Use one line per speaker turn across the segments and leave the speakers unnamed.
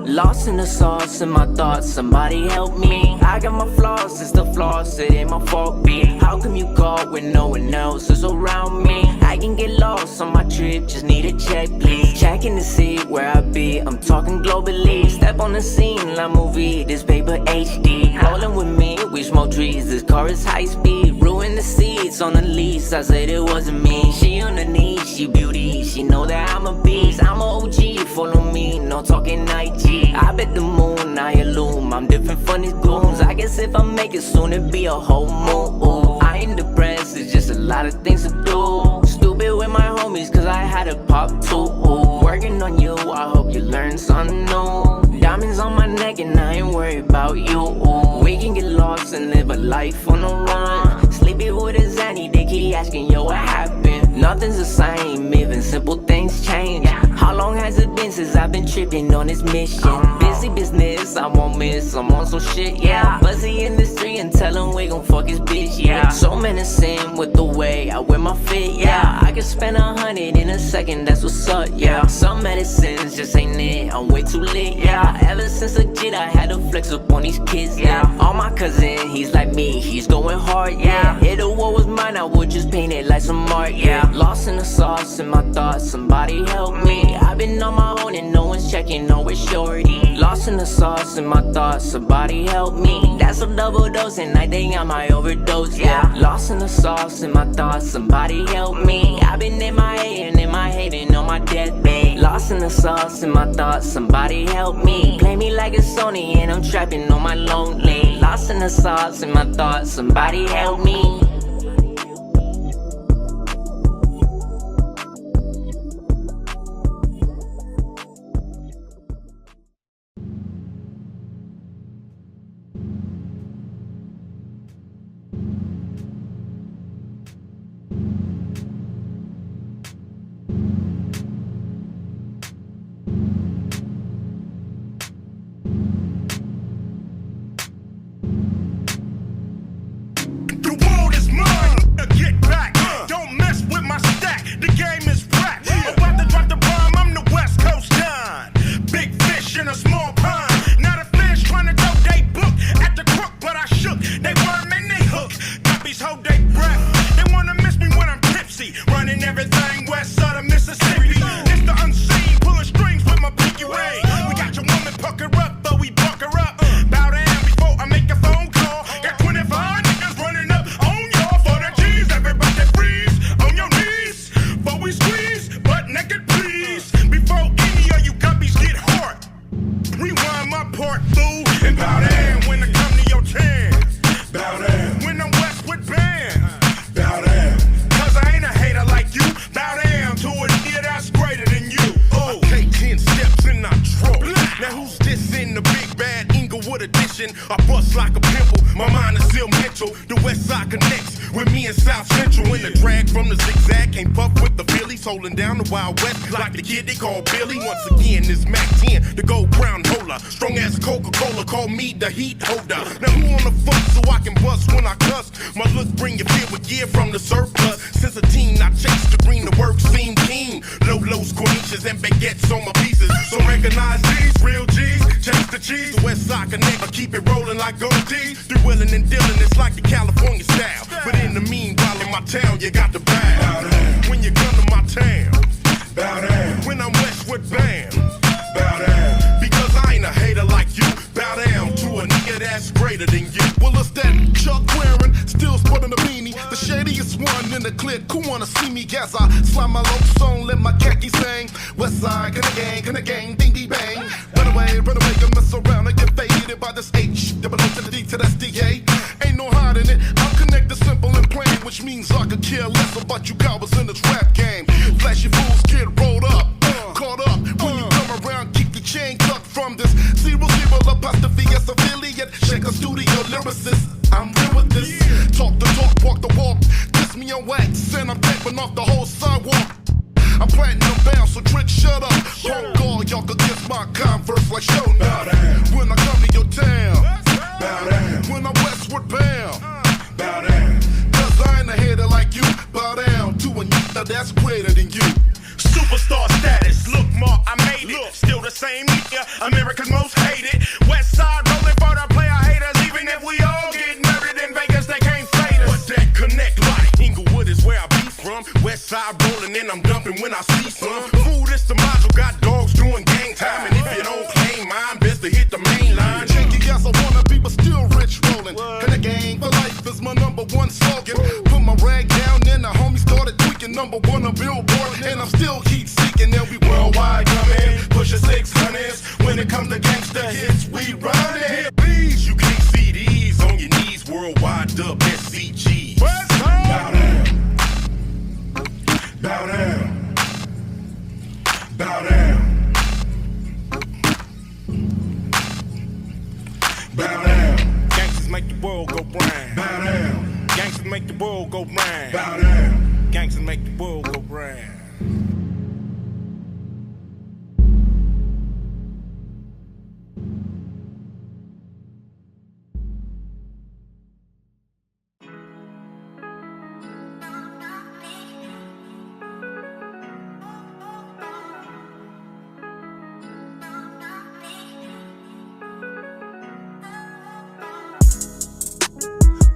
Lost in the sauce, in my thoughts, somebody help me. I got my flaws, it's the flaws, it ain't my fault, B. How come you call when no one else is around me? I can get lost on my trip, just need a check, please. Checking to see where I be, I'm talking globally. Step on the scene, like movie, this paper HD. Rolling with me, we smoke trees, this car is high speed. Ruin the seats on the lease, I said it wasn't me. She on the knees, she beauty, she know that I'm a beast. I'm a OG, follow me, no talking IG. I bet the moon, I illume, I'm different from these goons. I guess if I make it soon, it'd be a whole moon. Ooh, I ain't depressed, it's just a lot of things to do. Stupid with my homies, cause I had a pop too. Ooh, working on you, I hope you learn something new. Diamonds on my neck and I ain't worried about you. Ooh, we can get lost and live a life on the run. Sleepy with a Zanny, they keep asking, yo, what happened? Nothing's the same, even simple things change. How long has it been since I've been tripping on this mission? Busy business, I won't miss, I'm on some shit, yeah. Buzzy in the street and tell him we gon' fuck his bitch, yeah. So menacing with the way I wear my fit, yeah. I can spend 100 in a second, that's what's up, yeah. Some medicines just ain't it, I'm way too lit, yeah. Ever since a kid I had to flex up on these kids, yeah. On my cousin, he's like me, he's going hard, yeah. If the war was mine, I would just paint it like some art, yeah. Lost in the sauce, in my thoughts, somebody help me. I've been on my own and no one's checking, no it's shorty. Lost in the sauce, in my thoughts, somebody help me. That's a double dose and I think I might overdose, yeah. Lost in the sauce, in my thoughts, somebody help me. I've been in my head and in my hating on my deathbed. Lost in the sauce, in my thoughts, somebody help me. Play me like a Sony and I'm trapping on my lonely. Lost in the sauce, in my thoughts, somebody help me.
I bust like a pimple, my mind is still mental. The west side connects with me and South Central. In the drag from the zigzag, came puff with the Phillies, holding down the Wild West like the kid they call Billy. Once again, this Mac 10, the gold crown holder. Strong as Coca-Cola, call me the heat holder. Now who on the fuck so I can bust when I cuss? My look bring you fear with gear from the surplus. Since a teen, I chased the green, the work seemed keen. Low-lows, corniches, and baguettes on my pieces. So recognize these real G's, chase the cheese. The west side connect, I keep it rolling like gold D's. Through willing and dealing, it's like the California style. But in the meanwhile, in my town, you got to bow. When you come to my town, bow down. When I'm Westwood bound, bow down. Because I ain't a hater like you, bow down to a nigga that's greater than you.
Well, it's that Chuck wearing, still sporting a beanie. The shadiest one in the clique, who wanna see me as I slide my low song, let my khaki sing. West side, can a gang, ding ding bang. Run away, you mess around and get faded by this H. Double O to the D to the SDA. Ain't no hiding it, I'm connected, simple and plain, which means I could care less about you cowards in this rap game. Flashy fools get rolled up, caught up. When you come around, keep the chain cut from this 00 apostrophe S affiliate. Shake a studio lyricist, I'm real with this. Talk the talk, walk the walk. Kiss me on wax, and I'm taping off the whole sidewalk. I'm platinum bound, so trick shut up. Punk call, y'all could kiss my Converse like show now. When I come to your town, bow down. When I'm westward bound, bow down. Cause I ain't a hater like you, bow down to a nigga that's greater than you.
Superstar status, look Mark, I made it. Still the same nigga, American most hated. West side rolling for the player haters. Even if we all get murdered in Vegas, they can't fade us. But that connect like Inglewood is where I be from. West side rolling and I'm dumping when I see some. Food is the model, got dogs doing gang time. And if you don't claim mine, best to hit the main line.
Cheeky, yes, I wanna be, but still rich rolling. And the gang for life is my #1 slogan. Put my rag down, and the homie started tweaking. #1 on Billboard, and I'm still keep seeking. And we worldwide coming, pushing 600s. When it comes to gangsta hits, we run it. Please, you can't see these on your knees. Worldwide dub SCG. Bow down. Bow down. Bow down. Bow down. Gangsters make the world go round. Bow down. Gangsters make the world go round. Bow down. Gangsters make the world go round.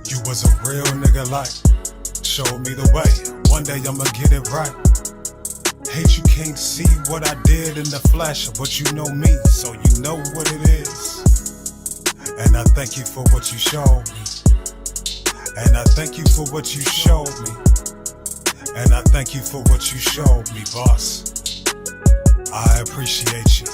You was a real nigga like, showed me the way. One day I'ma get it right. Hate you can't see what I did in the flesh, but you know me, so you know what it is. And I thank you for what you showed me. And I thank you for what you showed me. And I thank you for what you showed me, boss. I appreciate you.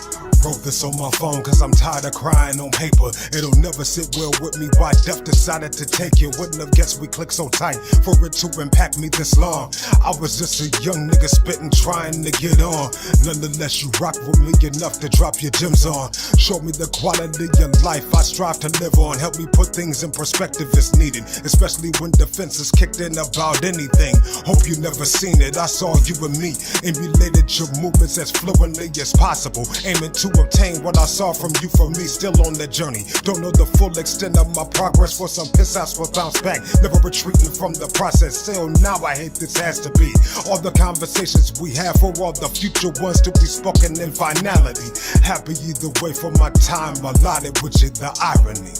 Wrote this on my phone cause I'm tired of crying on paper. It'll never sit well with me why death decided to take you. Wouldn't have guessed we clicked so tight for it to impact me this long. I was just a young nigga spitting trying to get on. Nonetheless you rock with me enough to drop your gems on. Show me the quality of life I strive to live on. Help me put things in perspective as needed, especially when defense is kicked in about anything. Hope you never seen it. I saw you and me, emulated your movements as fluently as possible, aiming to obtain what I saw from you for me, still on that journey. Don't know the full extent of my progress, for some piss outs will bounce back, never retreating from the process. Still now I hate this has to be all the conversations we have, for all the future ones to be spoken in finality. Happy either way for my time allotted, which is the irony.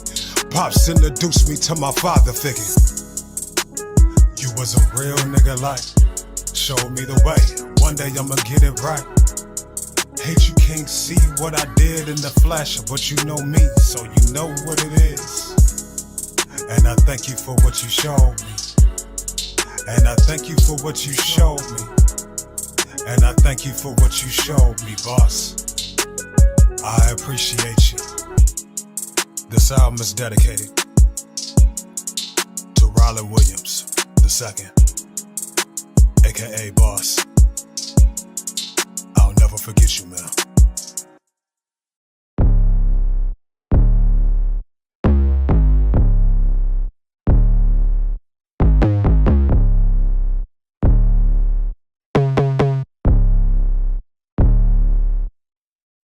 Pops introduced me to my father figure. You was a real nigga like, showed me the way. One day I'ma get it right. Hate you can't see what I did in the flesh, but you know me, so you know what it is. And I thank you for what you showed me. And I thank you for what you showed me. And I thank you for what you showed me, boss. I appreciate you. This album is dedicated to Riley Williams II, aka Boss. I'll never forget you, man.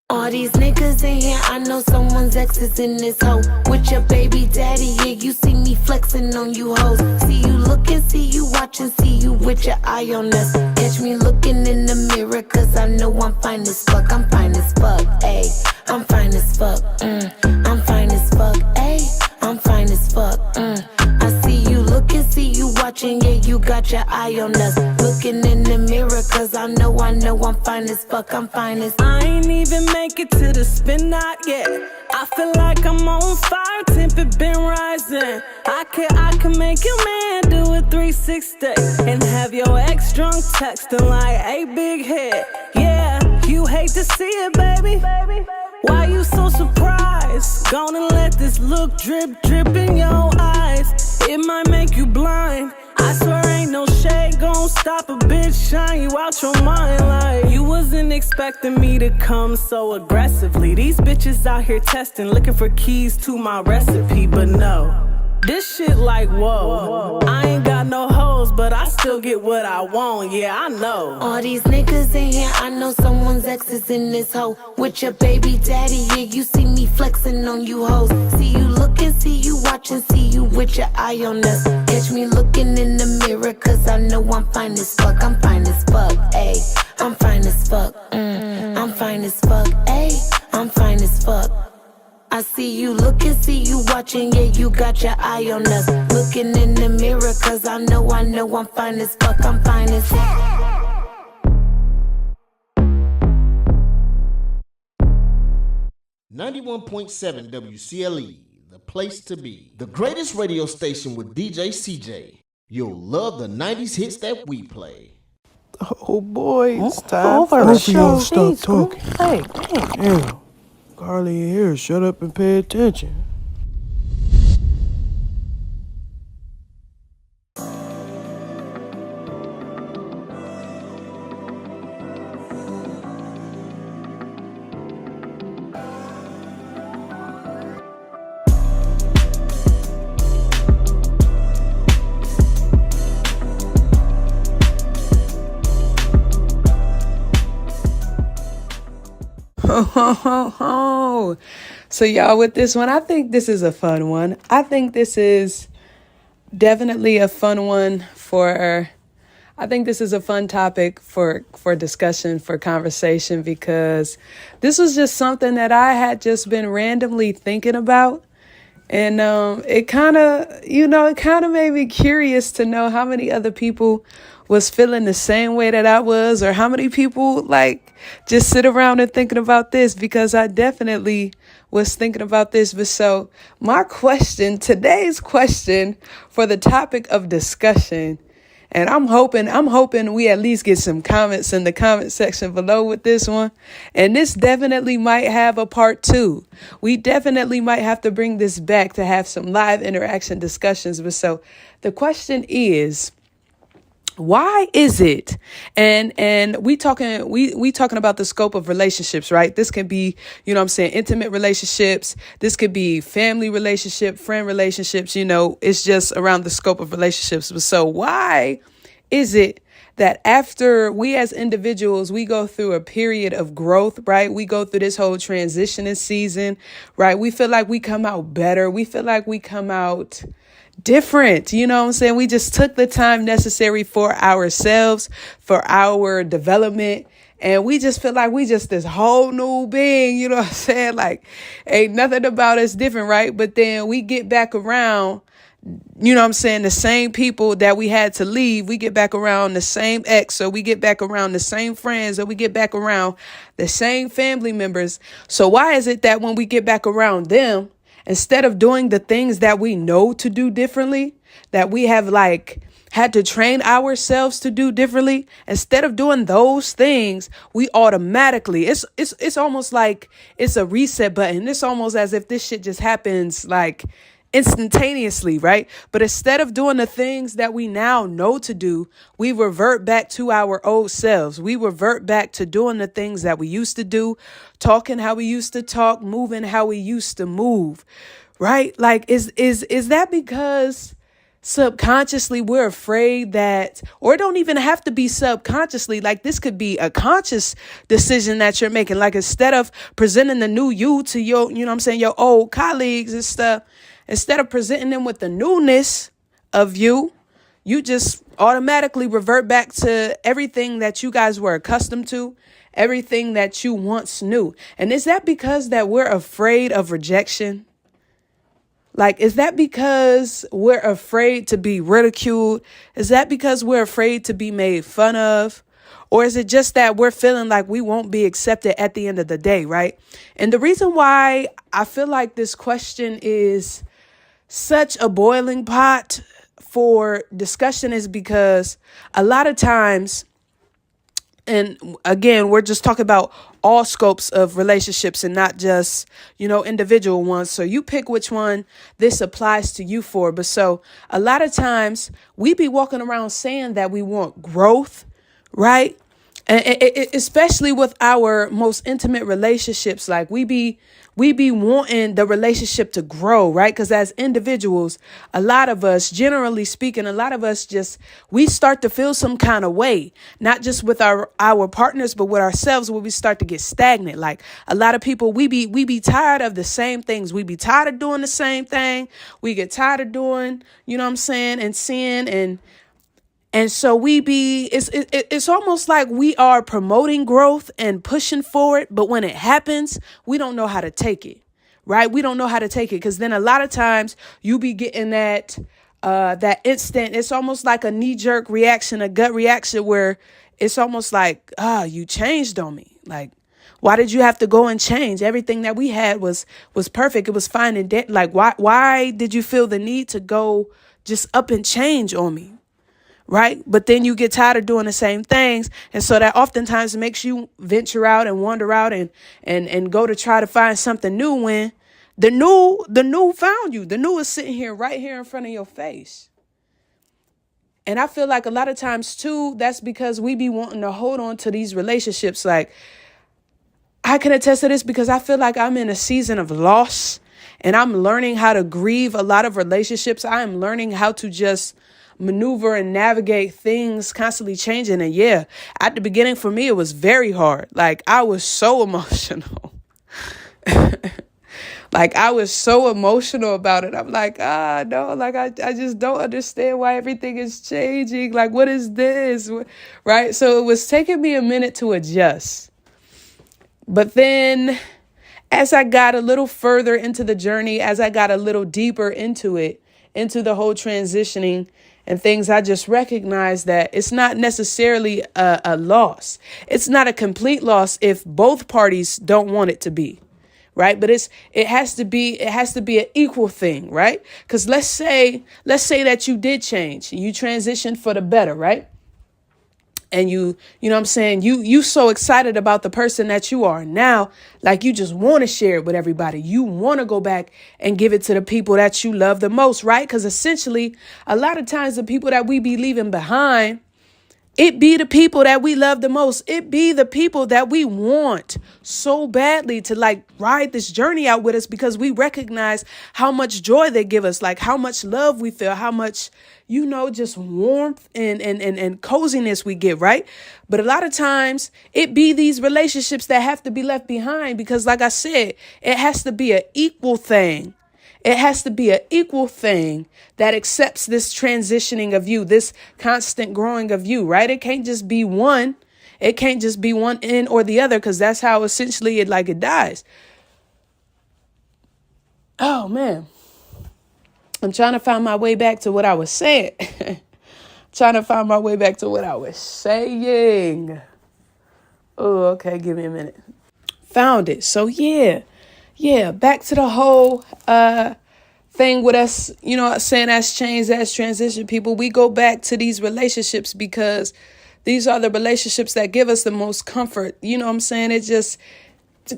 All these niggas in here, I know someone's ex is in this hoe. With your baby daddy, yeah, you see me flexing on you hoes. See you looking, see you watching, see you with your eye on us. Catch me looking in the mirror, cause I know I'm fine as fuck. I'm fine as fuck, ayy. I'm fine as fuck, I'm fine as fuck, ayy. I'm fine as fuck, I see you looking, see you watching, yeah, you got your eye on us. Looking in the mirror, cause I know I'm fine as fuck, I'm fine as
I ain't even make it to the spin out yet. I feel like I'm on fire, temper been rising. I can make your man do a 360 and have your ex drunk texting like, hey, big head. Yeah, you hate to see it, baby. Why you so surprised? Gonna let this look drip, drip in your eyes. It might make you blind. I swear ain't no shade gon' stop a bitch, shine you out your mind. Like, you wasn't expecting me to come so aggressively. These bitches out here testing, looking for keys to my recipe. But no, this shit like, whoa. I ain't got no hoes, but I still get what I want, yeah, I know.
All these niggas in here, I know someone's ex is in this hoe. With your baby daddy, yeah, you see me flexing on you hoes. See you looking, see you watching, see you with your eye on us. Catch me looking in the mirror, cause I know I'm fine as fuck. I'm fine as fuck, ayy. I'm fine as fuck, I'm fine as fuck, ayy. I'm fine as fuck. I see you looking, see you watching, yeah, you got your eye on us. Looking in the mirror, cause I know I'm fine as fuck, I'm fine as fuck.
91.7 WCLE, the place to be. The greatest radio station with DJ CJ. You'll love the 90s hits that we play.
Oh boy, it's time for the show. Stop talking. Hey, damn. Carly in here, shut up and pay attention.
So y'all, with this one, I think this is a fun one. I think this is definitely a fun one I think this is a fun topic for discussion, for conversation, because this was just something that I had just been randomly thinking about. And it kind of made me curious to know how many other people was feeling the same way that I was, or how many people like just sit around and thinking about this, because I definitely was thinking about this. But so my question, today's question for the topic of discussion, and I'm hoping we at least get some comments in the comment section below with this one. And this definitely might have a part 2. We definitely might have to bring this back to have some live interaction discussions. But so the question is, why is it? And we talking about the scope of relationships, right? This can be, intimate relationships. This could be family relationship, friend relationships, it's just around the scope of relationships. So why is it that after we as individuals, we go through a period of growth, right? We go through this whole transitioning season, right? We feel like we come out better. We feel like we come out different. You know what I'm saying? We just took the time necessary for ourselves, for our development. And we just feel like we just this whole new being, you know what I'm saying? Like, ain't nothing about us different, right? But then we get back around, you know what I'm saying, the same people that we had to leave. We get back around the same ex, or we get back around the same friends, or we get back around the same family members. So why is it that when we get back around them, instead of doing the things that we know to do differently, that we have like had to train ourselves to do differently, instead of doing those things, we automatically, it's almost like it's a reset button. It's almost as if this shit just happens like instantaneously, right? But instead of doing the things that we now know to do, we revert back to our old selves. We revert back to doing the things that we used to do, talking how we used to talk, moving how we used to move, right? Like, is that because subconsciously we're afraid that, or it don't even have to be subconsciously, like this could be a conscious decision that you're making. Like, instead of presenting the new you to your, your old colleagues and stuff, instead of presenting them with the newness of you, you just automatically revert back to everything that you guys were accustomed to, everything that you once knew. And is that because that we're afraid of rejection? Like, is that because we're afraid to be ridiculed? Is that because we're afraid to be made fun of? Or is it just that we're feeling like we won't be accepted at the end of the day, right? And the reason why I feel like this question is such a boiling pot for discussion is because a lot of times, and again, we're just talking about all scopes of relationships and not just, individual ones. So you pick which one this applies to you for. But so a lot of times we be walking around saying that we want growth, right? And especially with our most intimate relationships, like we be wanting the relationship to grow, right? Because as individuals, a lot of us, generally speaking, we start to feel some kind of way, not just with our partners, but with ourselves, where we start to get stagnant. Like, a lot of people, we be tired of the same things. We be tired of doing the same thing. We get tired of doing, and seeing and so it's almost like we are promoting growth and pushing for it. But when it happens, we don't know how to take it, right? We don't know how to take it, because then a lot of times you be getting that instant, it's almost like a knee-jerk reaction, a gut reaction, where it's almost like, you changed on me. Like, why did you have to go and change? Everything that we had was perfect. It was fine. And like, why did you feel the need to go just up and change on me? Right? But then you get tired of doing the same things. And so that oftentimes makes you venture out and wander out and go to try to find something new, when the new found you. The new is sitting here, right here in front of your face. And I feel like a lot of times too, that's because we be wanting to hold on to these relationships. Like, I can attest to this because I feel like I'm in a season of loss, and I'm learning how to grieve a lot of relationships. I am learning how to just maneuver and navigate things constantly changing. And yeah, at the beginning for me, it was very hard. Like, I was so emotional. Like, I was so emotional about it. I'm like, no, like, I just don't understand why everything is changing. Like, what is this? Right? So it was taking me a minute to adjust. But then as I got a little further into the journey, as I got a little deeper into it, into the whole transitioning and things, I just recognized that it's not necessarily a loss. It's not a complete loss if both parties don't want it to be. Right. But it has to be an equal thing. Right. Because let's say that you did change. You transitioned for the better. Right. And you know what I'm saying? You so excited about the person that you are now, like you just want to share it with everybody. You want to go back and give it to the people that you love the most, right? Because essentially, a lot of times the people that we be leaving behind, it be the people that we love the most. It be the people that we want so badly to like ride this journey out with us, because we recognize how much joy they give us, like how much love we feel, how much, just warmth and coziness we get, right? But a lot of times it be these relationships that have to be left behind, because like I said, it has to be an equal thing. It has to be an equal thing that accepts this transitioning of you, this constant growing of you, right? It can't just be one. It can't just be one end or the other, because that's how essentially it dies. Oh, man. I'm trying to find my way back to what I was saying. Oh, okay. Give me a minute. Found it. So, yeah, back to the whole thing with us, saying as change, as transition people. We go back to these relationships because these are the relationships that give us the most comfort. You know what I'm saying? It just,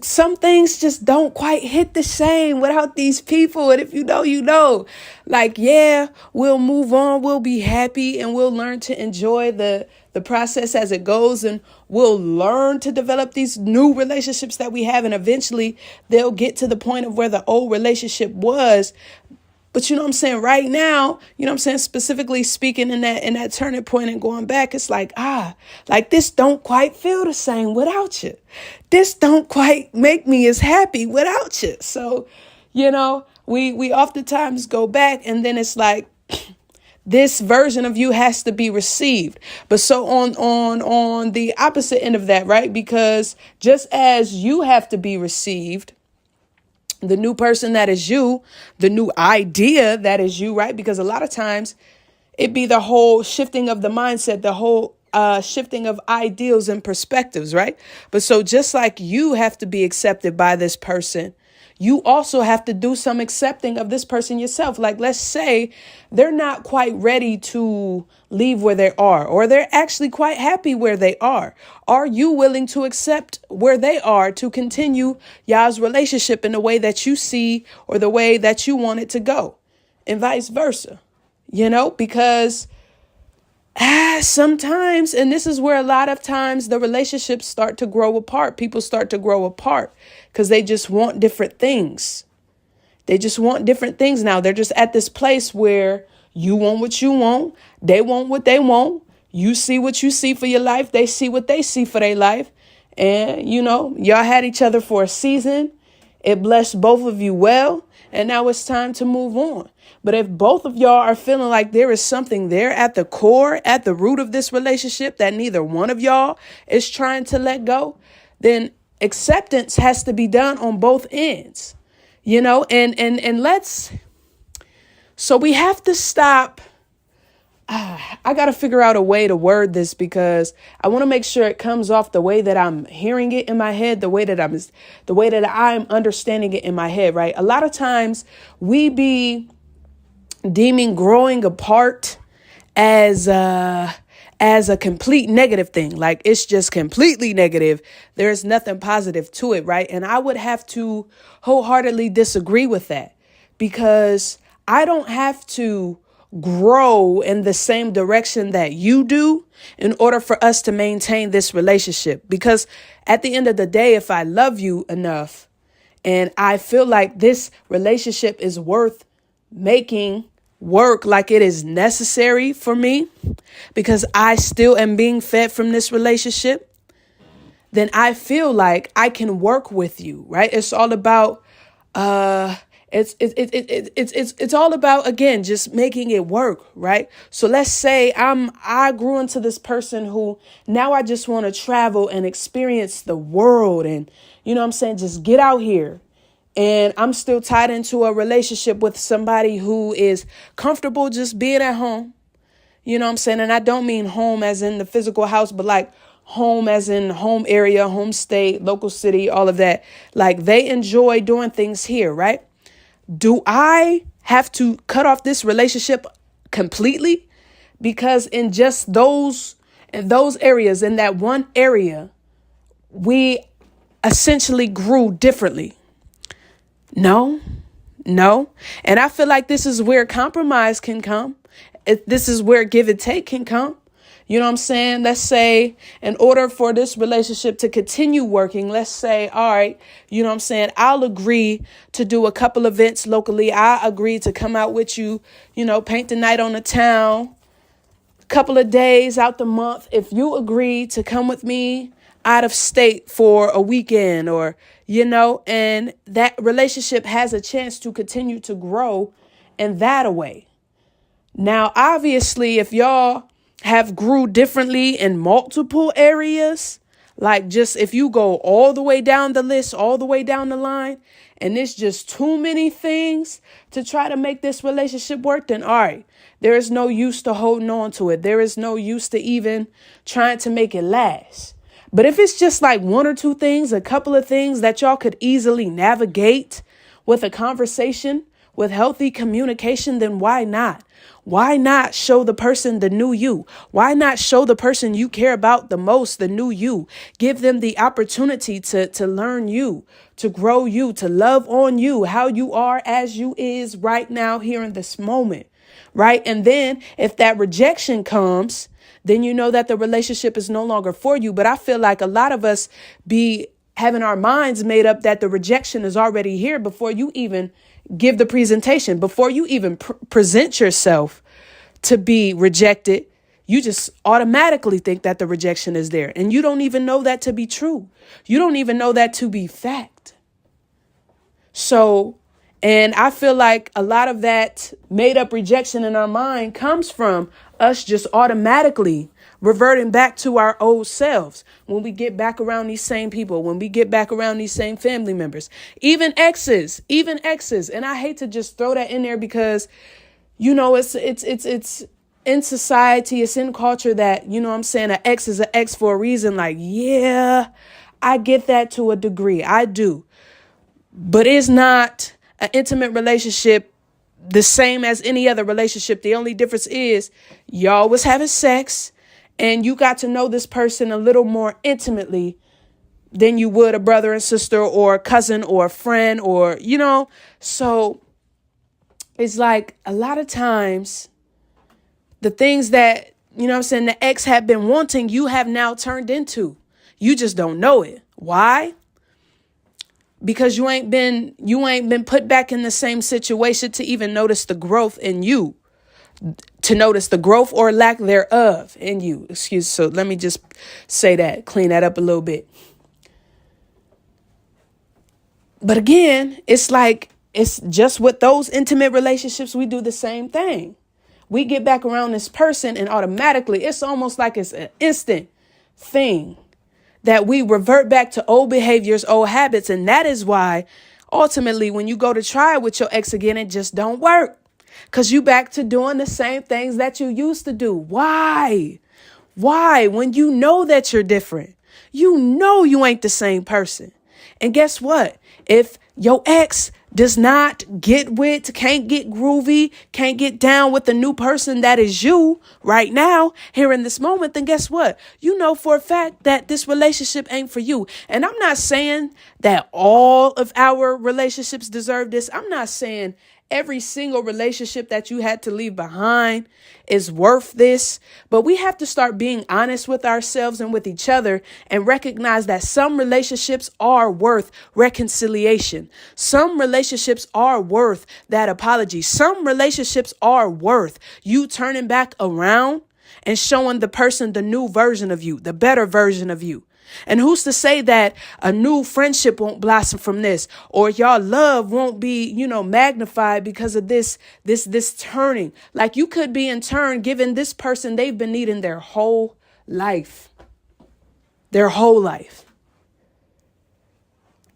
some things just don't quite hit the same without these people. And if you know, like, yeah, we'll move on, we'll be happy, and we'll learn to enjoy the process as it goes, and we'll learn to develop these new relationships that we have, and eventually they'll get to the point of where the old relationship was. But you know what I'm saying, right now, specifically speaking in that turning point and going back, it's like, like this don't quite feel the same without you. This don't quite make me as happy without you. So, we oftentimes go back, and then it's like, this version of you has to be received. But so on the opposite end of that, right? Because just as you have to be received, the new person that is you, the new idea that is you, right? Because a lot of times it be the whole shifting of the mindset, the whole shifting of ideals and perspectives, right? But so just like you have to be accepted by this person, you also have to do some accepting of this person yourself. Like, let's say they're not quite ready to leave where they are, or they're actually quite happy where they are. Are you willing to accept where they are to continue y'all's relationship in the way that you see or the way that you want it to go, and vice versa? Because sometimes, and this is where a lot of times the relationships start to grow apart. People start to grow apart because they just want different things. They just want different things now. They're just at this place where you want what you want. They want what they want. You see what you see for your life. They see what they see for their life. And, y'all had each other for a season. It blessed both of you well. And now it's time to move on. But if both of y'all are feeling like there is something there at the core, at the root of this relationship that neither one of y'all is trying to let go, then acceptance has to be done on both ends.
and so we have to stop. I got to figure out a way to word this because I want to make sure it comes off the way that I'm hearing it in my head, the way that I'm understanding it in my head, right? A lot of times we be deeming growing apart as a complete negative thing. Like it's just completely negative. There's nothing positive to it, right? And I would have to wholeheartedly disagree with that because I don't have to grow in the same direction that you do in order for us to maintain this relationship. Because at the end of the day, if I love you enough and I feel like this relationship is worth making work, like it is necessary for me because I still am being fed from this relationship, then I feel like I can work with you, right? It's all about it's all about, again, just making it work, right? So let's say I grew into this person who now I just want to travel and experience the world and, just get out here. And I'm still tied into a relationship with somebody who is comfortable just being at home. And I don't mean home as in the physical house, but like home as in home area, home state, local city, all of that. Like they enjoy doing things here, right? Do I have to cut off this relationship completely? Because in just those areas, in that one area, we essentially grew differently. No. And I feel like this is where compromise can come. This is where give and take can come. You know what I'm saying? Let's say in order for this relationship to continue working, let's say, all right, I'll agree to do a couple events locally. I agree to come out with you, paint the night on the town, a couple of days out the month. If you agree to come with me out of state for a weekend or, and that relationship has a chance to continue to grow in that way. Now, obviously, if y'all have grew differently in multiple areas, like just if you go all the way down the list, all the way down the line, and it's just too many things to try to make this relationship work, then all right, there is no use to holding on to it. There is no use to even trying to make it last. But if it's just like one or two things, a couple of things that y'all could easily navigate with a conversation, with healthy communication, then why not? Why not show the person the new you? Why not show the person you care about the most the new you? Give them the opportunity to learn you, to grow you, to love on you, how you are as you is right now here in this moment, right? And then if that rejection comes, then you know that the relationship is no longer for you. But I feel like a lot of us be having our minds made up that the rejection is already here before you even give the presentation, before you even present yourself to be rejected. You just automatically think that the rejection is there. And you don't even know that to be true. You don't even know that to be fact. So, and I feel like a lot of that made up rejection in our mind comes from us just automatically reverting back to our old selves when we get back around these same people, when we get back around these same family members, even exes. And I hate to just throw that in there because, it's in society, it's in culture that, an ex is an ex for a reason. Like, yeah, I get that to a degree. I do. But it's not an intimate relationship the same as any other relationship. The only difference is y'all was having sex and you got to know this person a little more intimately than you would a brother and sister or a cousin or a friend or, so it's like a lot of times the things that, the ex had been wanting, you have now turned into. You just don't know it. Why? Because you ain't been put back in the same situation to even notice the growth in you, to notice the growth or lack thereof in you. So let me just say that, clean that up a little bit. But again, it's like, it's just with those intimate relationships, we do the same thing. We get back around this person and automatically it's almost like it's an instant thing that we revert back to old behaviors, old habits. And that is why ultimately, when you go to try with your ex again, it just don't work. Because you back to doing the same things that you used to do. Why? Why? When you know that you're different, you know you ain't the same person. And guess what? If your ex does not get with, can't get groovy, can't get down with the new person that is you right now, here in this moment, then guess what? You know for a fact that this relationship ain't for you. And I'm not saying that all of our relationships deserve this. I'm not saying every single relationship that you had to leave behind is worth this. But we have to start being honest with ourselves and with each other and recognize that some relationships are worth reconciliation. Some relationships are worth that apology. Some relationships are worth you turning back around and showing the person the new version of you, the better version of you. And who's to say that a new friendship won't blossom from this, or y'all love won't be, magnified because of this turning? Like, you could be in turn giving this person they've been needing their whole life. Their whole life.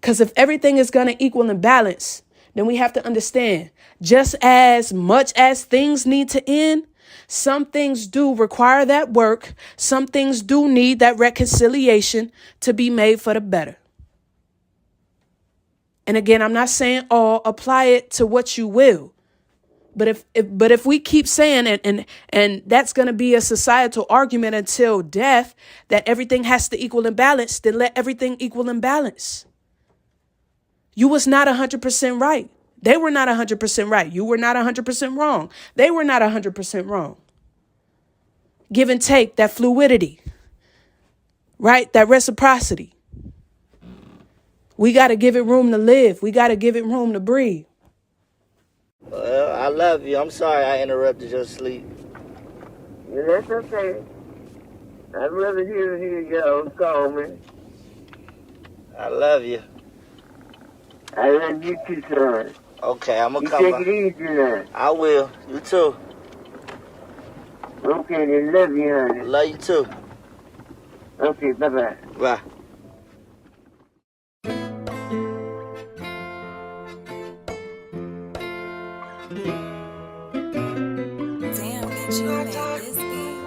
Because if everything is going to equal and balance, then we have to understand, just as much as things need to end, some things do require that work. Some things do need that reconciliation to be made for the better. And again, I'm not saying apply it to what you will. But if we keep saying and that's going to be a societal argument until death, that everything has to equal and balance, then let everything equal and balance. You was not 100% right. They were not 100% right. You were not 100% wrong. They were not 100% wrong. Give and take, that fluidity, right? That reciprocity. We got to give it room to live. We got to give it room to breathe.
Well, I love you. I'm sorry I interrupted your sleep.
Yeah, that's okay. I'd rather hear y'all call me.
I love you.
I love you too, son.
Okay, I'm going to come
take it easy now.
I will. You too.
Okay, then love you, honey.
Love you too.
Okay, bye-bye.
Bye.
Damn, bitch, you made this beat.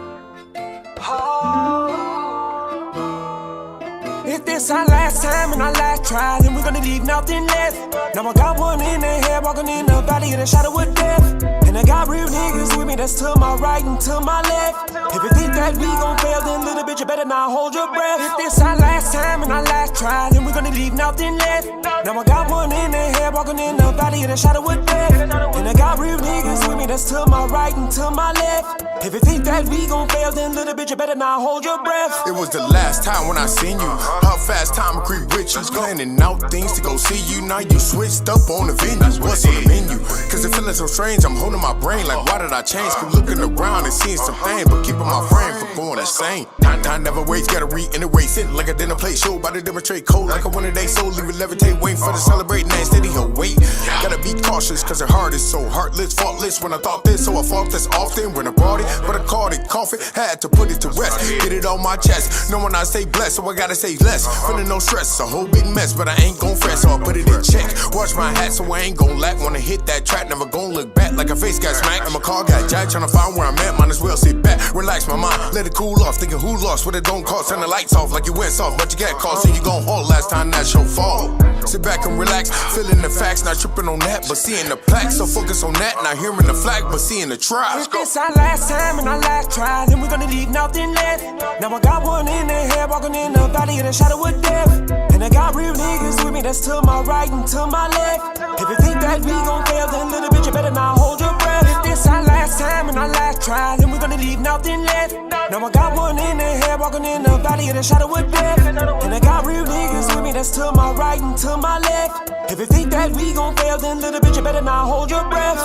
If this our last time and our last try, then we're gonna leave nothing left. Now I got one in the head, walking in the valley of the shadow of death. And I got real niggas with me that's to my right and to my left. If you think that we gon' fail, then little bitch, you better not hold your breath. If this our last time and our last try, then we're gonna leave nothing left. Now I got one in the head, walking in the valley of the shadow of death. And I got real niggas with me that's to my right and to my left. If you think that we gon' fail, then little bitch, you better not hold your breath.
It was the last time when I seen you. How fast time creep with you. Planning out things to go see you. Now you switched up on the venue. What's on the menu? Cause it feeling so strange. I'm holding my brain like, why did I change? Keep looking around and seeing some things, but keeping my frame from going insane. Time never waits, gotta reiterate. Sitting like a dinner plate show, about to demonstrate cold like a one day soul. Leave it levitate, waiting for the celebrate. Now steady her weight. Gotta be cautious cause her heart is so heartless, faultless. When I thought this, so I fought this often. When I brought it, but I called it coffee. Had to put it to rest, get it on my chest. Knowing I say blessed, so I gotta say less. Feeling no stress, a whole big mess, but I ain't gon' fret, so I put it in check. Watch my hat, so I ain't gon' lack. Wanna hit that track, never gon' look back like a face got smacked. And my car got jacked, tryna find where I'm at. Might as well sit back, relax my mind, let it cool off. Thinking who lost, what it don't cost. Turn the lights off like you went soft, but you got caught, so you gon' hold. Last time, that's your fault. Sit back and relax, feeling the facts, not tripping on that, but seeing the plaques. So focus on that, not hearing the flag, but seeing the try.
If this our last time and our last try, then we're gonna leave nothing left. Now I got one in the head, walking in the valley of the shadow of death. And I got real niggas with me that's to my right and to my left. If you think that we gon' fail, then little bitch, you better not hold your breath. If this our last time and our last try, then we're gonna leave nothing left. Now I got one in the head, walking in the valley of the shadow of death. And I got real niggas with me that's to my right and to my left. If you think that we gon' fail, then little bitch, you better not hold your breath.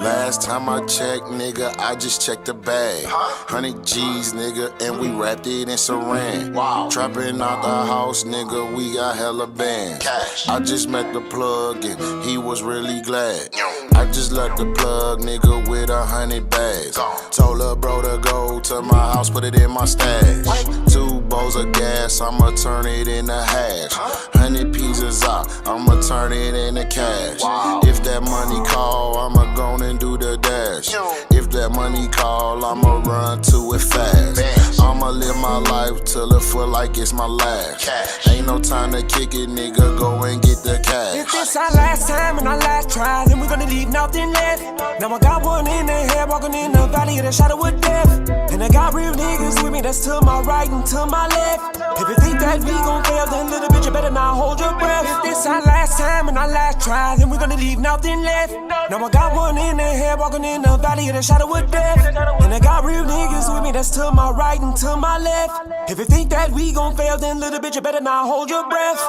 Last time I checked, nigga, I just checked the bag. 100 G's, nigga, and we wrapped it in saran. Wow. Trapping out the house, nigga, we got hella bands. Cash. I just met the plug and he was really glad. I just left the plug, nigga, with 100 bags. Told her bro to go to my house, put it in my stash. 2
foes of gas, I'ma turn it into hash. 100 pieces out, I'ma turn it into cash. If that money call, I'ma go and do the dash. If that money call, I'ma run to it fast. I'ma live my life till it feel like it's my last. Ain't no time to kick it, nigga, go and get the cash.
If this our last time and our last try, then we're gonna leave nothing left. Now I got one in the head, walking in the valley of the shadow of death. And I got real niggas with me, that's to my right and to my left. If you think that we gon' fail, then little bitch, you better not hold your breath. If this our last time and our last try, then we're gonna leave nothing left. Now I got one in the head, walking in the valley of the shadow of death. And I got real niggas with me, that's to my right and to my left. If you think that we gon' fail, then little bitch, you better not hold your breath.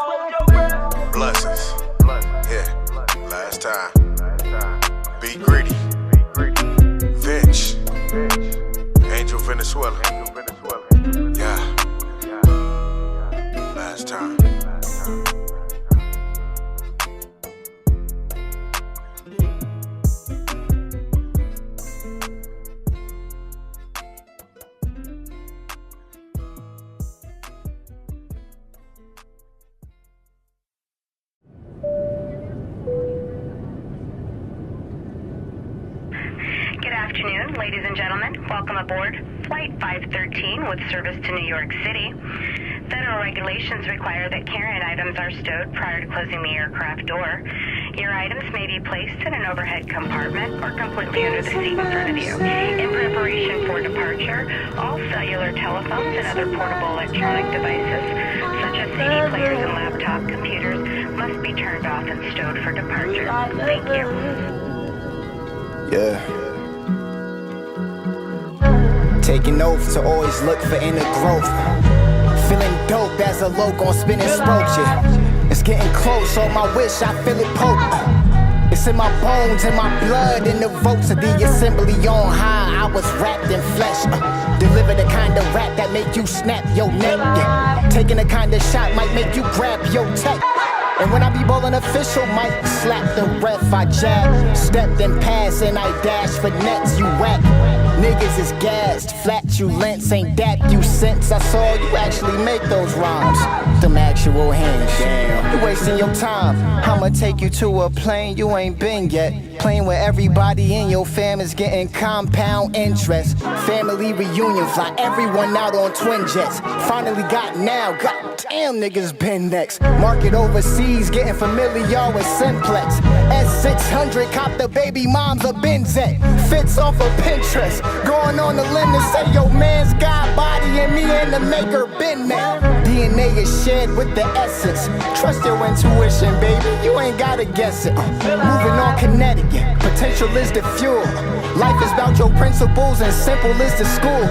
Blessings. Yeah, last time. Be greedy. Vince. Angel Venezuela. Yeah. Last time.
Good afternoon, ladies and gentlemen. Welcome aboard Flight 513 with service to New York City. Federal regulations require that carry-on items are stowed prior to closing the aircraft door. Your items may be placed in an overhead compartment or completely under the seat in front of you. In preparation for departure, all cellular telephones and other portable electronic devices, such as CD players and laptop computers, must be turned off and stowed for departure. Thank you.
Yeah. Taking oath to always look for inner growth. Feeling dope as a loco on spinning spokes, yeah. It's getting close, so my wish I feel it poke. It's in my bones, in my blood, in the votes of the assembly on high. I was wrapped in flesh. Deliver the kind of rap that make you snap your neck, yeah. Taking the kind of shot might make you grab your tech. And when I be ballin' official, might slap the ref, I jab. Stepped and pass and I dash for nets, you whack. Niggas is gassed, flatulence, ain't that you sense. I saw you actually make those rhymes. Them actual hands, damn. You wasting your time. I'ma take you to a plane you ain't been yet. Playing with everybody in your fam is getting compound interest. Family reunion, fly everyone out on twin jets. Finally got now, goddamn niggas been next. Market overseas, getting familiar with Simplex. S600, cop the baby moms a Benzet. Fits off of Pinterest. Going on the limb to say your man's got body and me and the maker been met. DNA is shared with the essence. Trust your intuition, baby, you ain't gotta guess it. Moving on kinetic, potential is the fuel. Life is about your principles and simple is the school.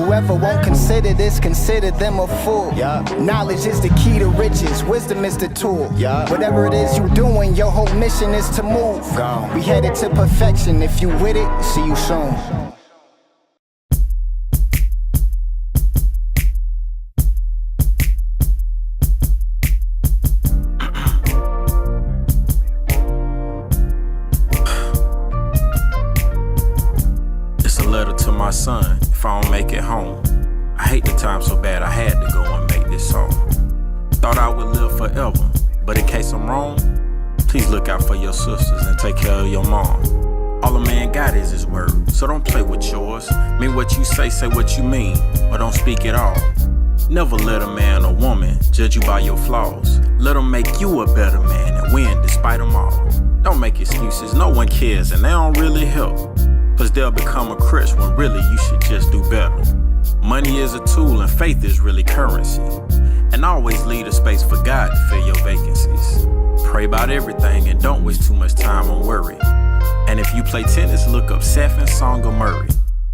Whoever won't consider this, consider them a fool. Knowledge is the key to riches, wisdom is the tool. Whatever it is you doing, your whole mission is to move. We headed to perfection, if you with it, see you soon.
My son, if I don't make it home. I hate the time so bad I had to go and make this song. Thought I would live forever, but in case I'm wrong, please look out for your sisters and take care of your mom. All a man got is his word, so don't play with yours. Mean what you say what you mean, or don't speak at all. Never let a man or woman judge you by your flaws. Let them make you a better man and win despite them all. Don't make excuses, no one cares and they don't really help. Cause they'll become a crutch when really you should just do better. Money is a tool and faith is really currency. And always leave a space for God to fill your vacancies. Pray about everything and don't waste too much time on worry. And if you play tennis, look up Seth and Song or Murray.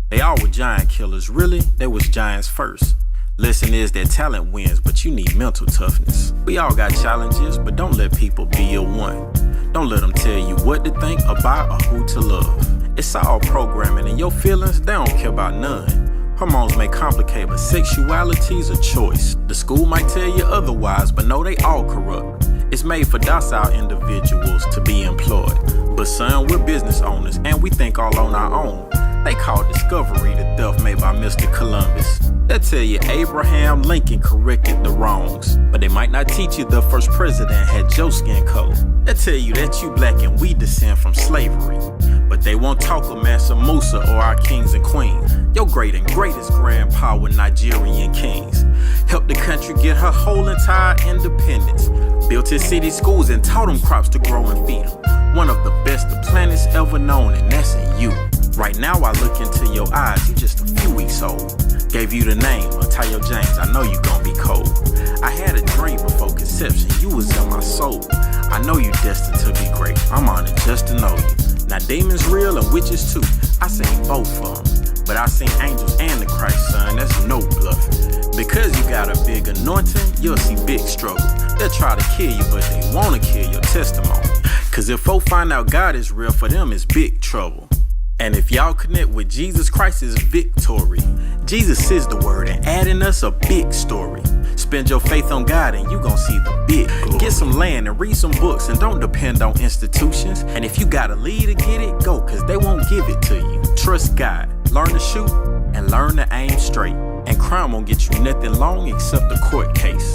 They all were giant killers, really, they was giants first. Lesson is that talent wins, but you need mental toughness. We all got challenges, but don't let people be your one. Don't let them tell you what to think about or who to love. It's all programming and your feelings, they don't care about none. Hormones may complicate, but sexuality's a choice. The school might tell you otherwise, but no, they all corrupt. It's made for docile individuals to be employed. But son, we're business owners and we think all on our own. They call discovery the theft made by Mr. Columbus. They'll tell you Abraham Lincoln corrected the wrongs, but they might not teach you the first president had your skin color. They'll tell you that you black and we descend from slavery, but they won't talk of Mansa Musa or our kings and queens. Your great and greatest grandpa were Nigerian kings. Helped the country get her whole entire independence. Built his city schools and taught them crops to grow and feed them. One of the best the planet's ever known, and that's in you. Right now I look into your eyes, you just a few weeks old. Gave you the name, Tayo James, I know you gon' be cold. I had a dream before conception, you was in my soul. I know you destined to be great, I'm honored just to know you. Now demons real and witches too, I seen both of them. But I seen angels and the Christ son, that's no bluffing. Because you got a big anointing, you'll see big struggle. They'll try to kill you, but they wanna kill your testimony. Cause if folk find out God is real, for them it's big trouble. And if y'all connect with Jesus Christ, it's victory. Jesus is the word and adding us a big story. Spend your faith on God and you gon' see the big glory. Get some land and read some books and don't depend on institutions. And if you gotta lead to get it, go, cause they won't give it to you. Trust God, learn to shoot and learn to aim straight. And crime won't get you nothing long except a court case.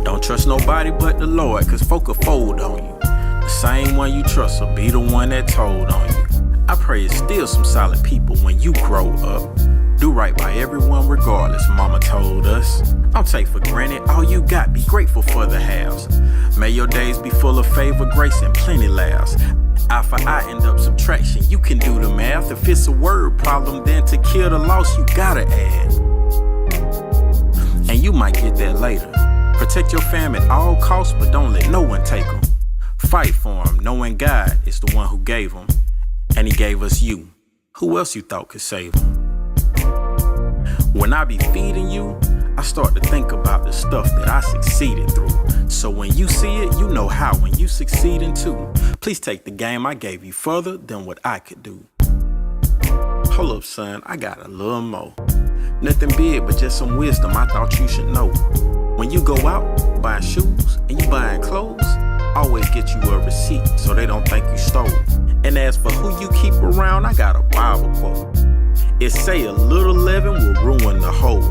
Don't trust nobody but the Lord, cause folk will fold on you. The same one you trust will be the one that told on you. I pray it's still some solid people when you grow up. Do right by everyone regardless, mama told us. Don't take for granted all you got, be grateful for the halves. May your days be full of favor, grace, and plenty laughs. Eye for eye, end up subtraction, you can do the math. If it's a word problem, then to kill the loss, you gotta add. And you might get that later. Protect your fam at all costs, but don't let no one take them. Fight for them, knowing God is the one who gave them. And he gave us you. Who else you thought could save him? When I be feeding you, I start to think about the stuff that I succeeded through. So when you see it, you know how when you succeeding too. Please take the game I gave you further than what I could do. Hold up, son, I got a little more. Nothing big, but just some wisdom I thought you should know. When you go out, buying shoes, and you buying clothes, always get you a receipt so they don't think you stole. And as for who you keep around, I got a Bible quote. It say a little leaven will ruin the whole.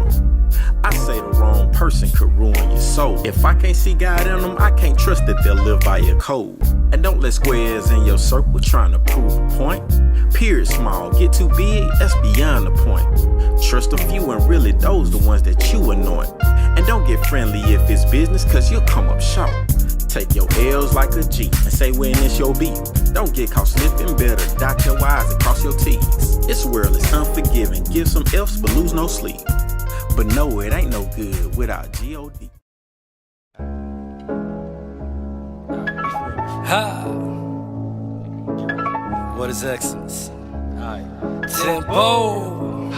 I say the wrong person could ruin your soul. If I can't see God in them, I can't trust that they'll live by your code. And don't let squares in your circle trying to prove a point. Period small, get too big, that's beyond the point. Trust a few and really those the ones that you anoint. And don't get friendly if it's business, cause you'll come up short. Take your L's like a G and say when it's your beat. Don't get caught slipping, better dot your I's and cross your T's. This world is unforgiving, give some F's but lose no sleep. But no, it ain't no good without G.O.D.
Ha! What is excellence? Tempo!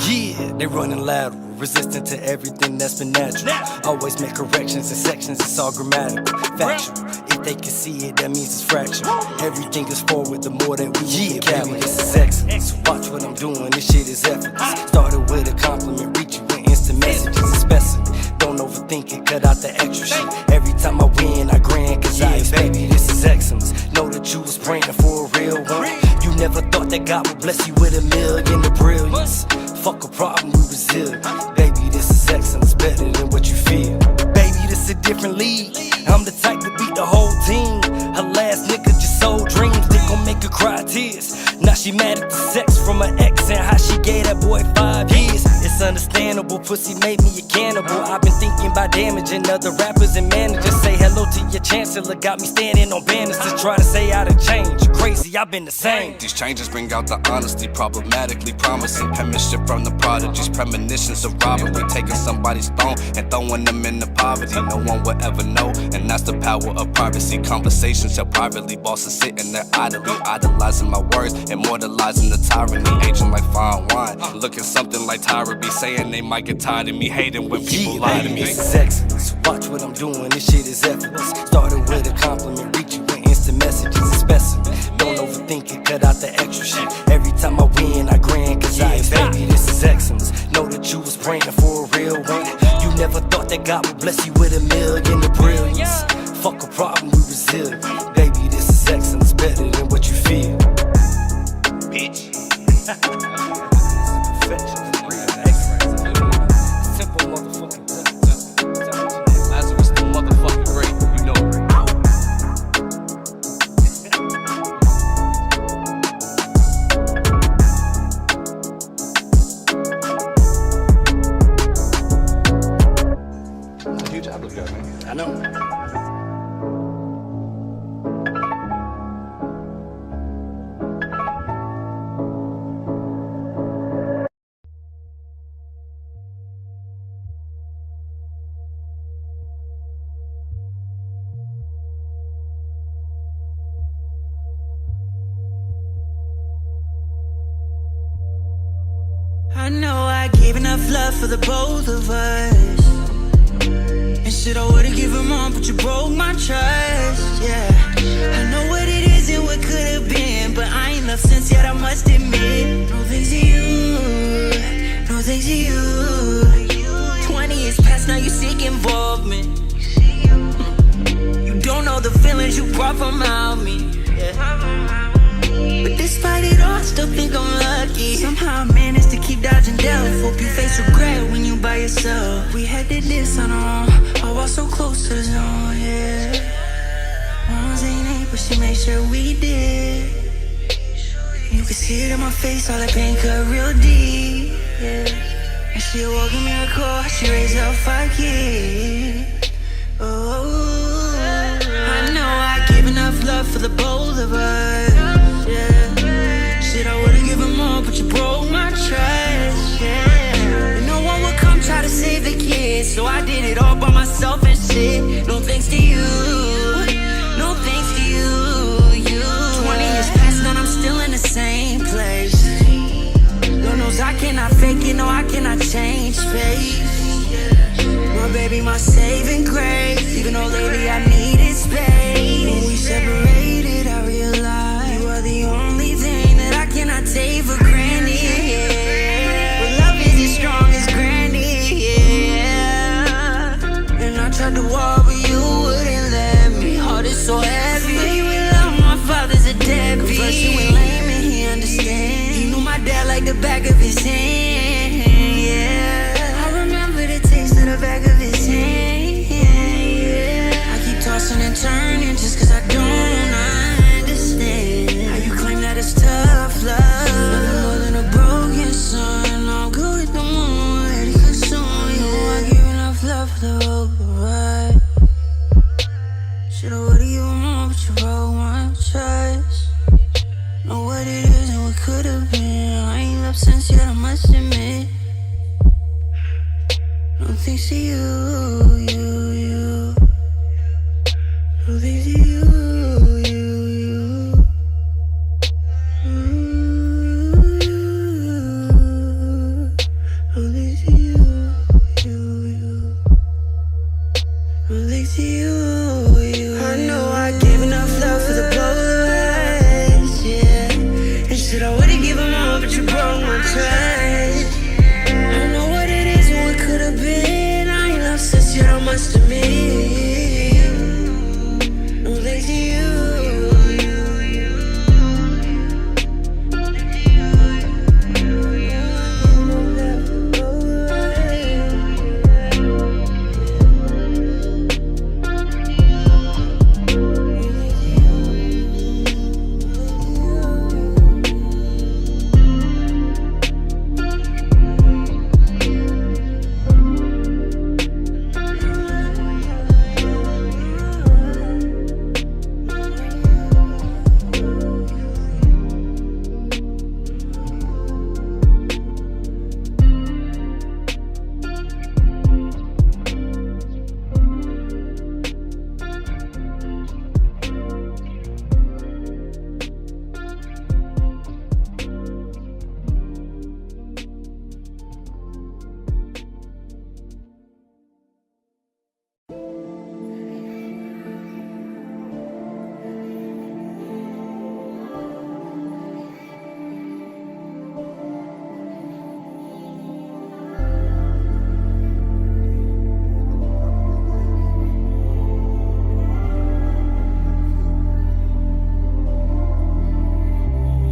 Yeah, they running lateral. Resistant to everything that's been natural. Always make corrections in sections, it's all grammatical, factual. If they can see it, that means it's fractional. Everything is forward, the more that we baby, this is excellence. Watch what I'm doing, this shit is effortless. Started with a compliment, reach you with instant messages, a specimen. Don't overthink it, cut out the extra shit. Every time I win, I grin, cause baby, this is excellence. Know that you was praying for a real one. You never thought that God would bless you with $1 million to brilliance. Fuck a problem, we resilient. Baby, this is excellence, better than what you feel. Baby, this a different league. I'm the type to beat the whole team. Her last nigga just sold dreams, they gon' make her cry tears. Now she mad at the sex from her ex and how she gave that boy 5 years. It's understandable, pussy made me a cannibal. I've been thinking about damaging other rappers and managers. Say hello to your chancellor, got me standing on banners to try to say how to change. You crazy, I've been the same.
These changes bring out the honesty, problematically promising. Penmanship from the prodigies, premonitions of robbery. Taking somebody's throne and throwing them into poverty. No one will ever know, and that's the power of privacy. Conversations held privately, bosses sitting there idly, idolizing my words, immortalizing the tyranny. Aging like fine wine, looking something like Tyra B, saying they might get tired of me, hating when people lie to me.
This is excellence. Watch what I'm doing, this shit is effortless. Started with a compliment, reach you with instant messages, a specimen. Don't overthink it, cut out the extra shit. Every time I win, I grin, cause baby, this is excellence. Know that you was praying for a real one. You never thought that God would bless you with $1 million to brilliance. Fuck a problem, we resilient. Baby, this is excellence, better than what you feel.
Bitch.
I know I gave enough love for the both of us. And shit, I would've given more, but you broke my trust, yeah. I know what it is and what could've been, but I ain't loved since yet, I must admit. No thanks to you, no thanks to you. 20 years past, now you seek involvement. You don't know the feelings you brought from out me, yeah. But despite it all, I still think I'm lucky. Somehow I managed to keep dodging death. Hope you face regret when you by yourself. We had did this on our own, I was so close to the zone, yeah. Moms ain't able, but she made sure we did. You could see it in my face, all that pain cut real deep, yeah. And she awoke a miracle, she raised up 5 kids. Oh, I know I gave enough love for the both of us, yeah. Shit, I would've given more, but you broke my trust, yeah. And no one would come try to save the kids, so I did it all by myself and shit. No thanks to you, no thanks to you. 20 years past, and I'm still in the same place. Lord knows I cannot fake it, no, I cannot change space. My baby, my saving grace, even though lately I needed space. When we separated, I realized you are the only thing that I cannot take for granted, yeah. But love is as strong as granted, yeah. And I tried to walk, but you wouldn't let me. Heart is so heavy, but you ain't love my father's a deadbeat. First you ain't lame and he understand. He knew my dad like the back of his hand, yeah. I remember the taste of the back of his hand, yeah. I keep tossing and turning just cause I don't understand. How you claim that it's tough love, nothing more than a broken son. I'm good with the moon, ready to consume you. I give enough love for the whole ride. Shit, I would've given more, but you broke my trust. Know what it is and what could've been. I ain't loved since yet, I must admit. No thanks to you, you. No thanks to you, you. No thanks to you, you. No thanks to you. I know I gave enough love for the both of us, yeah. And shit, I would've given more, but you broke my trust. I know what it is and what could've been. I ain't loved since yet, I must admit. No thanks to you.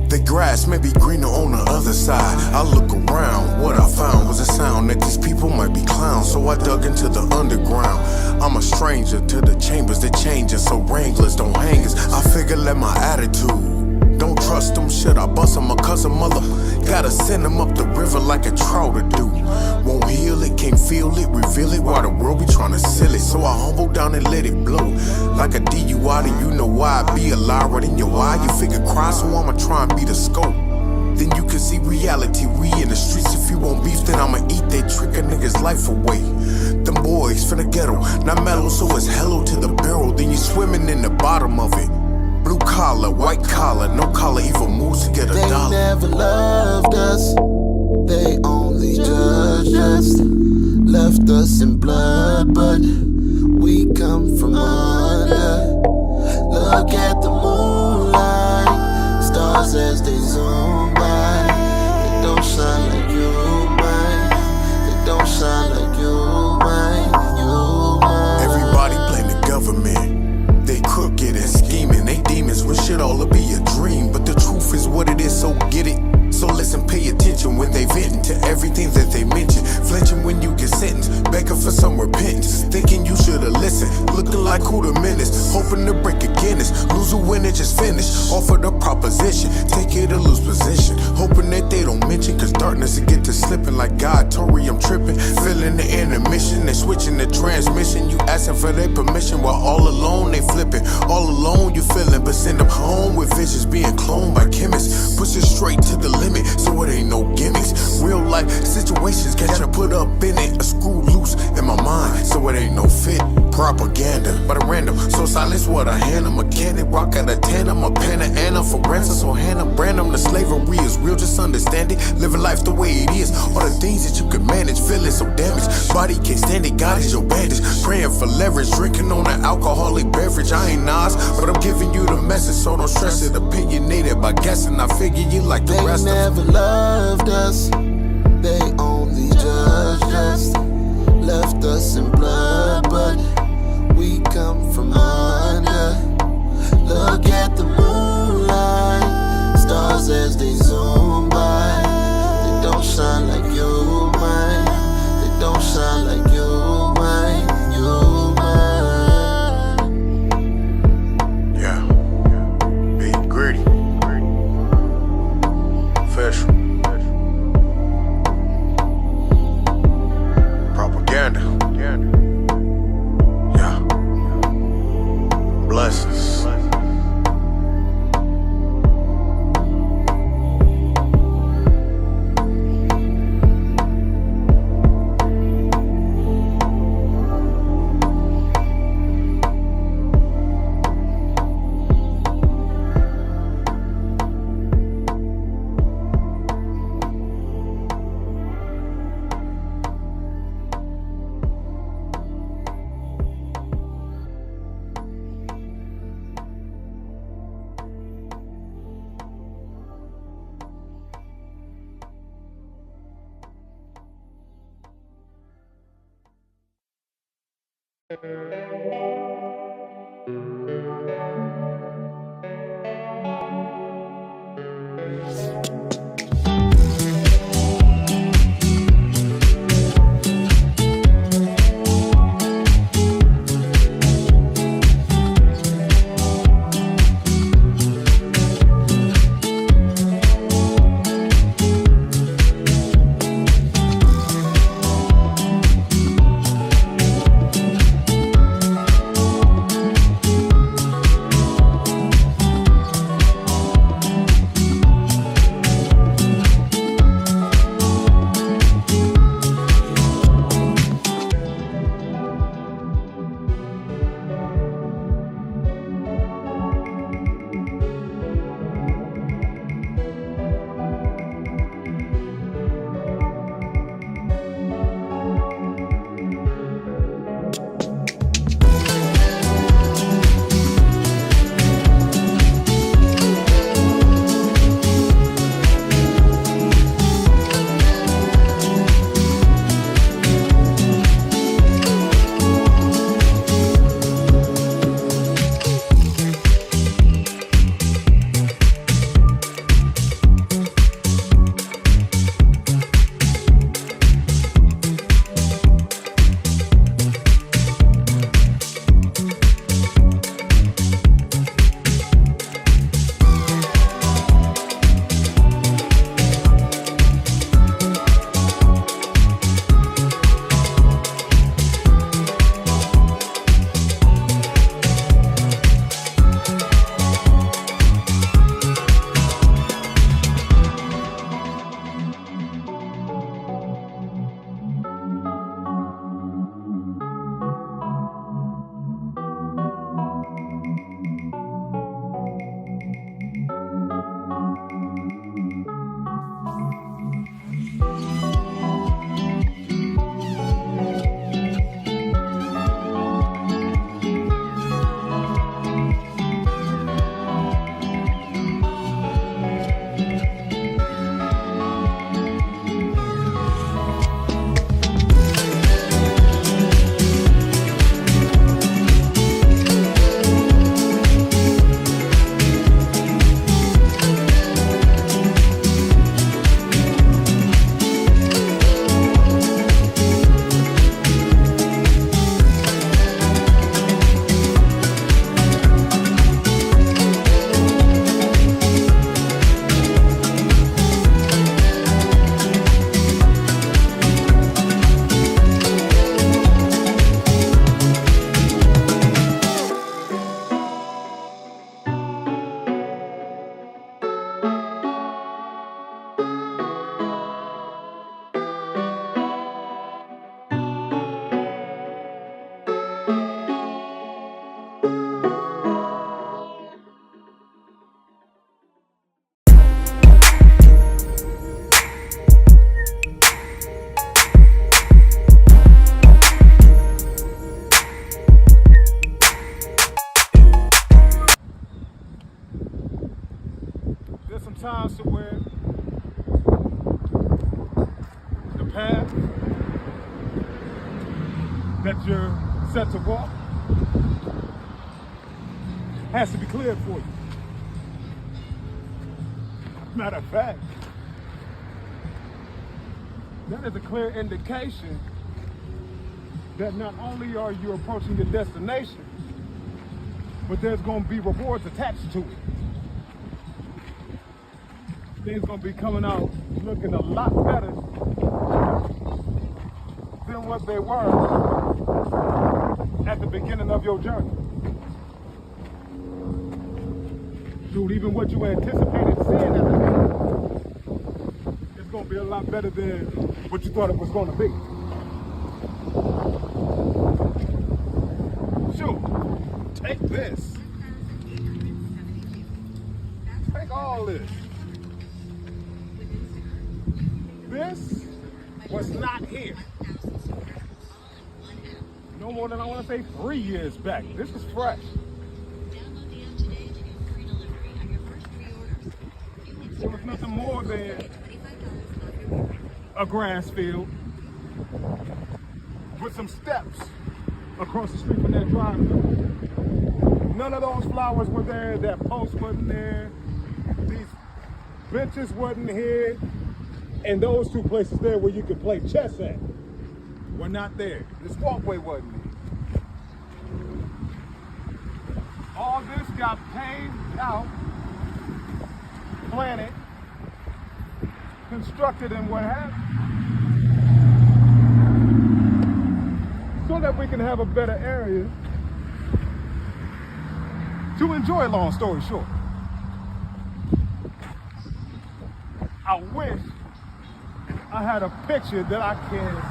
The grass may be greener on the other side. I look around, what I found was a sound that these people might be clowns. So I dug into the underground. I'm a stranger to the chambers that changes, so wranglers don't hang us. I figure let my attitude, don't trust them, shit, I bust them, a cousin mother. Gotta send them up the river like a trouter do. Won't heal it, can't feel it, reveal it, while the world be trying to seal it. So I humble down and let it blow. Like a DUI, then you know why I be a liar in your eye. You figure cry, so I'ma try and be the scope. Then you can see reality, we in the streets. If you want beef, then I'ma eat that trick a nigga's life away. Them boys finna ghetto, not mellow, so it's hello to the barrel. Then you swimming in the bottom of it. Blue collar, white collar, no collar, even moves to get a dollar.
They never loved us, they only
left us in blood, but we come from under. Look at the moonlight, stars as they zoom by. They don't shine like you, mine. They don't shine like you, mine. You, mine.
Everybody blame the government. They crooked and scheming. They demons wish it all to be a dream, but the truth is what it is, so get it. So listen, pay attention when they venting to everything that they mention. Flinching when you get sentenced, begging for some repentance. Thinking you should've listened, looking like who the menace. Hoping to break a Guinness, lose a win and just finish. Offer the proposition, take it or lose position. Hoping that they don't mention, cause darkness will get to slipping. Like God, Tory, I'm tripping. Feeling the intermission, they switching the transmission. You asking for their permission while all alone they flipping. All alone you feeling, but send them home with visions being cloned by chemists. Push it straight to the limit, so it ain't no gimmicks. Real life situations catch you put up in it. A screw loose in my mind, so it ain't no fit. Propaganda, but a random. So silence what I hand. I'm a mechanic, rock at a 10. I'm a pen and Anna for ransom. So Hannah Brandon, the slavery is real, just understand it. Living life the way it is. All the things that you can manage, feeling so damaged. Body can't stand it, God is your bandage. Praying for leverage, drinking on an alcoholic beverage. I ain't Nas, but I'm giving you the message, so don't stress it. Opinionated by guessing, I figure you like the rest of
them. They never loved us, they only judged us. Left us in blood, but we come from under. Look at the moonlight, stars as they zoom by. They don't shine like you, mine. They don't shine like you, mine. You, mine.
Yeah, big gritty, official. Propaganda. Yeah. Blessings.
There's some times to where the path that you're set to walk has to be cleared for you. Matter of fact, that is a clear indication that not only are you approaching your destination, but there's going to be rewards attached to it. Things going to be coming out looking a lot better than what they were at the beginning of your journey. Dude, even what you anticipated seeing at the beginning, it's going to be a lot better than what you thought it was going to be. Shoot, take this. Take all this. This was not here. No more than I want to say 3 years back. This is fresh. It was nothing more than a grass field with some steps across the street from that driveway. None of those flowers were there, that post wasn't there, these benches wasn't here, and those two places there where you could play chess at were not there. This walkway wasn't there. All this got paved out, planted, constructed, and what have you, so that we can have a better area to enjoy, long story short. I wish I had a picture that I can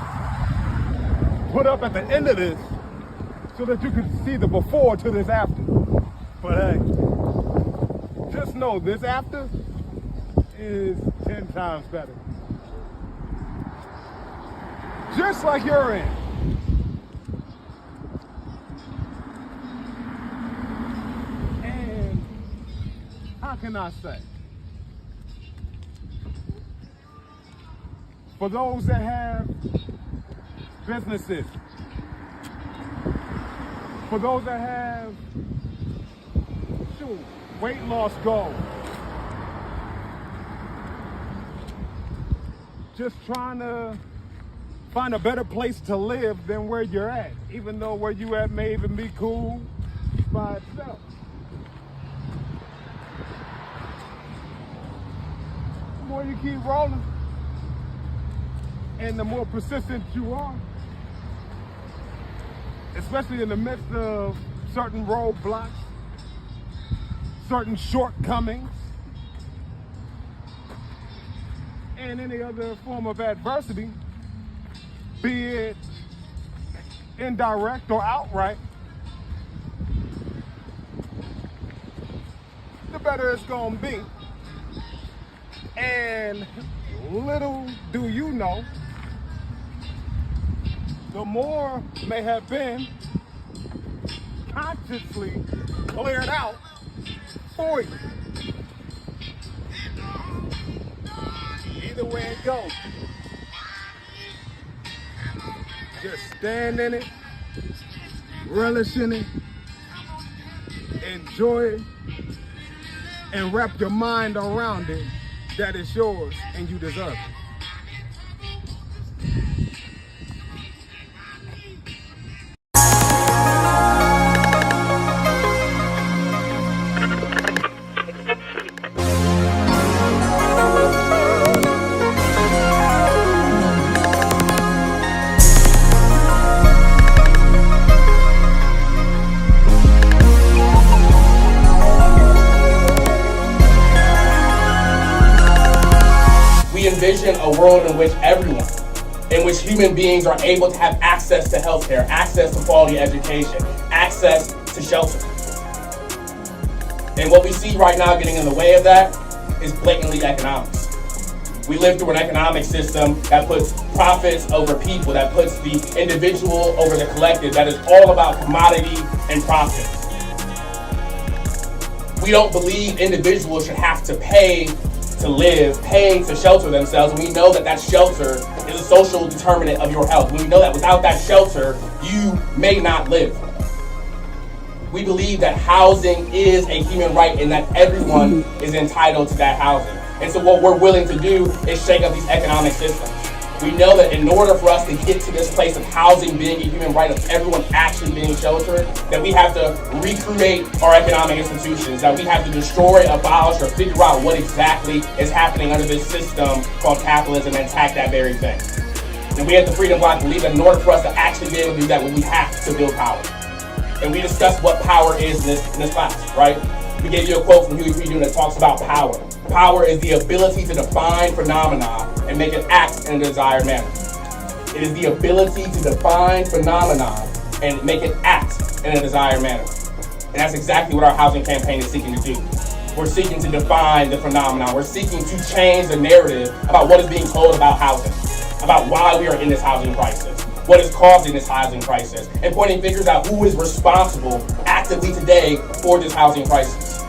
put up at the end of this so that you can see the before to this after. But hey, just know this after is 10 times better. Just like you're in. And how can I say? For those that have businesses, for those that have weight loss goals, just trying to find a better place to live than where you're at, even though where you at may even be cool by itself. The more you keep rolling, and the more persistent you are, especially in the midst of certain roadblocks, certain shortcomings, and any other form of adversity, be it indirect or outright, the better it's gonna be. And little do you know, the more may have been consciously cleared out for you. Either way it goes, just stand in it, relish in it, enjoy it, and wrap your mind around it that it's yours and you deserve it.
Envision a world in which everyone, in which human beings are able to have access to healthcare, access to quality education, access to shelter. And what we see right now getting in the way of that is blatantly economics. We live through an economic system that puts profits over people, that puts the individual over the collective, that is all about commodity and profit. We don't believe individuals should have to pay to live, pay to shelter themselves. We know that that shelter is a social determinant of your health. We know that without that shelter, you may not live. We believe that housing is a human right and that everyone is entitled to that housing. And so what we're willing to do is shake up these economic systems. We know that in order for us to get to this place of housing being a human right, of everyone actually being sheltered, that we have to recreate our economic institutions, that we have to destroy, abolish, or figure out what exactly is happening under this system called capitalism and attack that very thing. And we at the Freedom Block believe that in order for us to actually be able to do that, we have to build power. And we discussed what power is in this class, right? We gave you a quote from Huey P. Newton that talks about power. Power is the ability to define phenomena and make it act in a desired manner. It is the ability to define phenomena and make it act in a desired manner. And that's exactly what our housing campaign is seeking to do. We're seeking to define the phenomena. We're seeking to change the narrative about what is being told about housing, about why we are in this housing crisis, what is causing this housing crisis, and pointing fingers out who is responsible actively today for this housing crisis.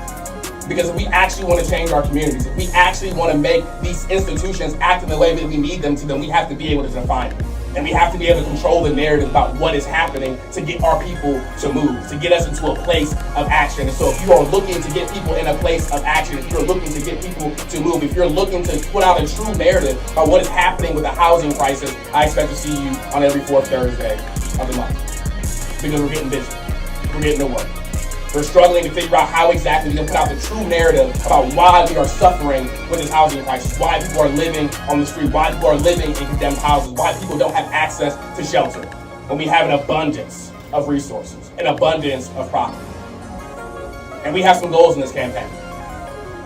Because if we actually want to change our communities, if we actually want to make these institutions act in the way that we need them to, then we have to be able to define it. And we have to be able to control the narrative about what is happening to get our people to move, to get us into a place of action. And so if you are looking to get people in a place of action, if you're looking to get people to move, if you're looking to put out a true narrative about what is happening with the housing crisis, I expect to see you on every fourth Thursday of the month. Because we're getting busy. We're getting to work. We're struggling to figure out how exactly we can put out the true narrative about why we are suffering with this housing crisis, why people are living on the street, why people are living in condemned houses, why people don't have access to shelter, when we have an abundance of resources, an abundance of property. And we have some goals in this campaign.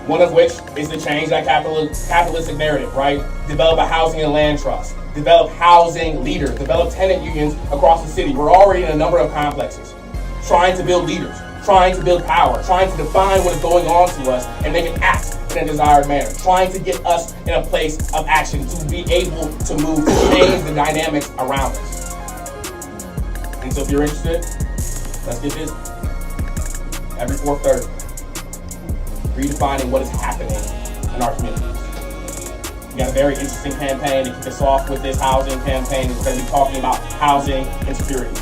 One of which is to change that capitalistic narrative, right? Develop a housing and land trust, develop housing leaders, develop tenant unions across the city. We're already in a number of complexes, trying to build leaders, trying to build power, trying to define what is going on to us and make it act in a desired manner, trying to get us in a place of action, to be able to move, to change the dynamics around us. And so if you're interested, let's get busy. Every fourth Thursday, redefining what is happening in our communities. We got a very interesting campaign to kick us off with this housing campaign. It's going to be talking about housing insecurity,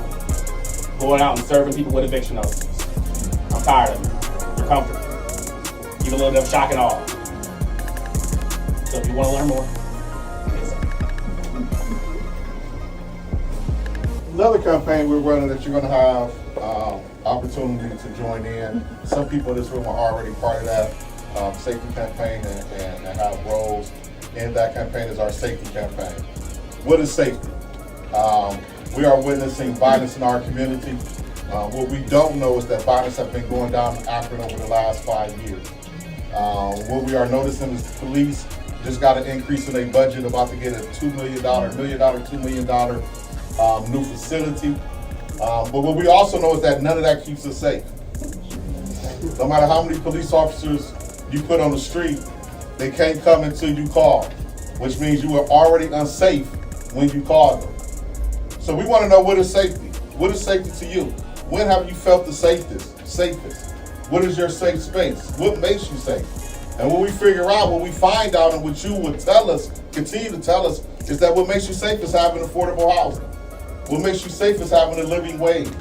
going out and serving people with eviction notices. I'm tired of it. You're comfortable. Give a little bit of shock and awe. So if you want to learn more,
another campaign we're running that you're going to have opportunity to join in. Some people in this room are already part of that safety campaign and have roles in that campaign is our safety campaign. What is safety? We are witnessing violence in our community. What we don't know is that violence has been going down in Akron over the last 5 years. What we are noticing is the police just got an increase in their budget, about to get a $2 million new facility. But what we also know is that none of that keeps us safe. No matter how many police officers you put on the street, they can't come until you call, which means you are already unsafe when you call them. So we want to know, what is safety? What is safety to you? When have you felt the safest? What is your safe space? What makes you safe? And what we figure out, what we find out, and what you would tell us, continue to tell us, is that what makes you safe is having affordable housing. What makes you safe is having a living wage.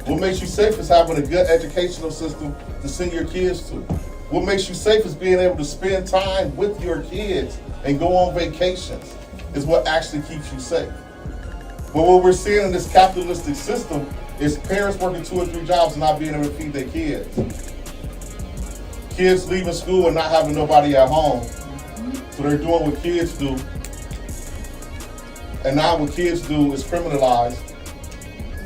What makes you safe is having a good educational system to send your kids to. What makes you safe is being able to spend time with your kids and go on vacations, is what actually keeps you safe. But what we're seeing in this capitalistic system is parents working 2 or 3 jobs and not being able to feed their kids. Kids leaving school and not having nobody at home. So they're doing what kids do. And now what kids do is criminalized.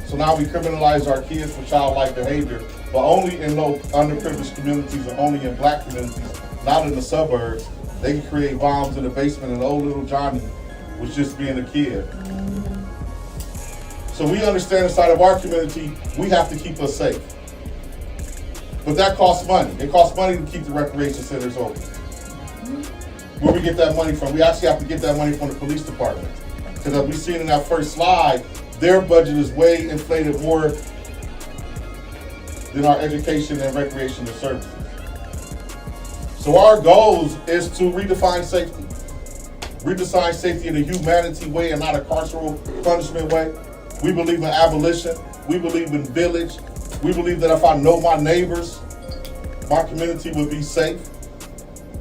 So now we criminalize our kids for childlike behavior, but only in low underprivileged communities, or only in black communities, not in the suburbs. They can create bombs in the basement, and old little Johnny was just being a kid. So we understand inside of our community, we have to keep us safe. But that costs money. It costs money to keep the recreation centers open. Where we get that money from? We actually have to get that money from the police department. Because as we seen in that first slide, their budget is way inflated more than our education and recreational services. So our goals is to redefine safety. Redefine safety in a humanity way and not a carceral punishment way. We believe in abolition. We believe in village. We believe that if I know my neighbors, my community will be safe.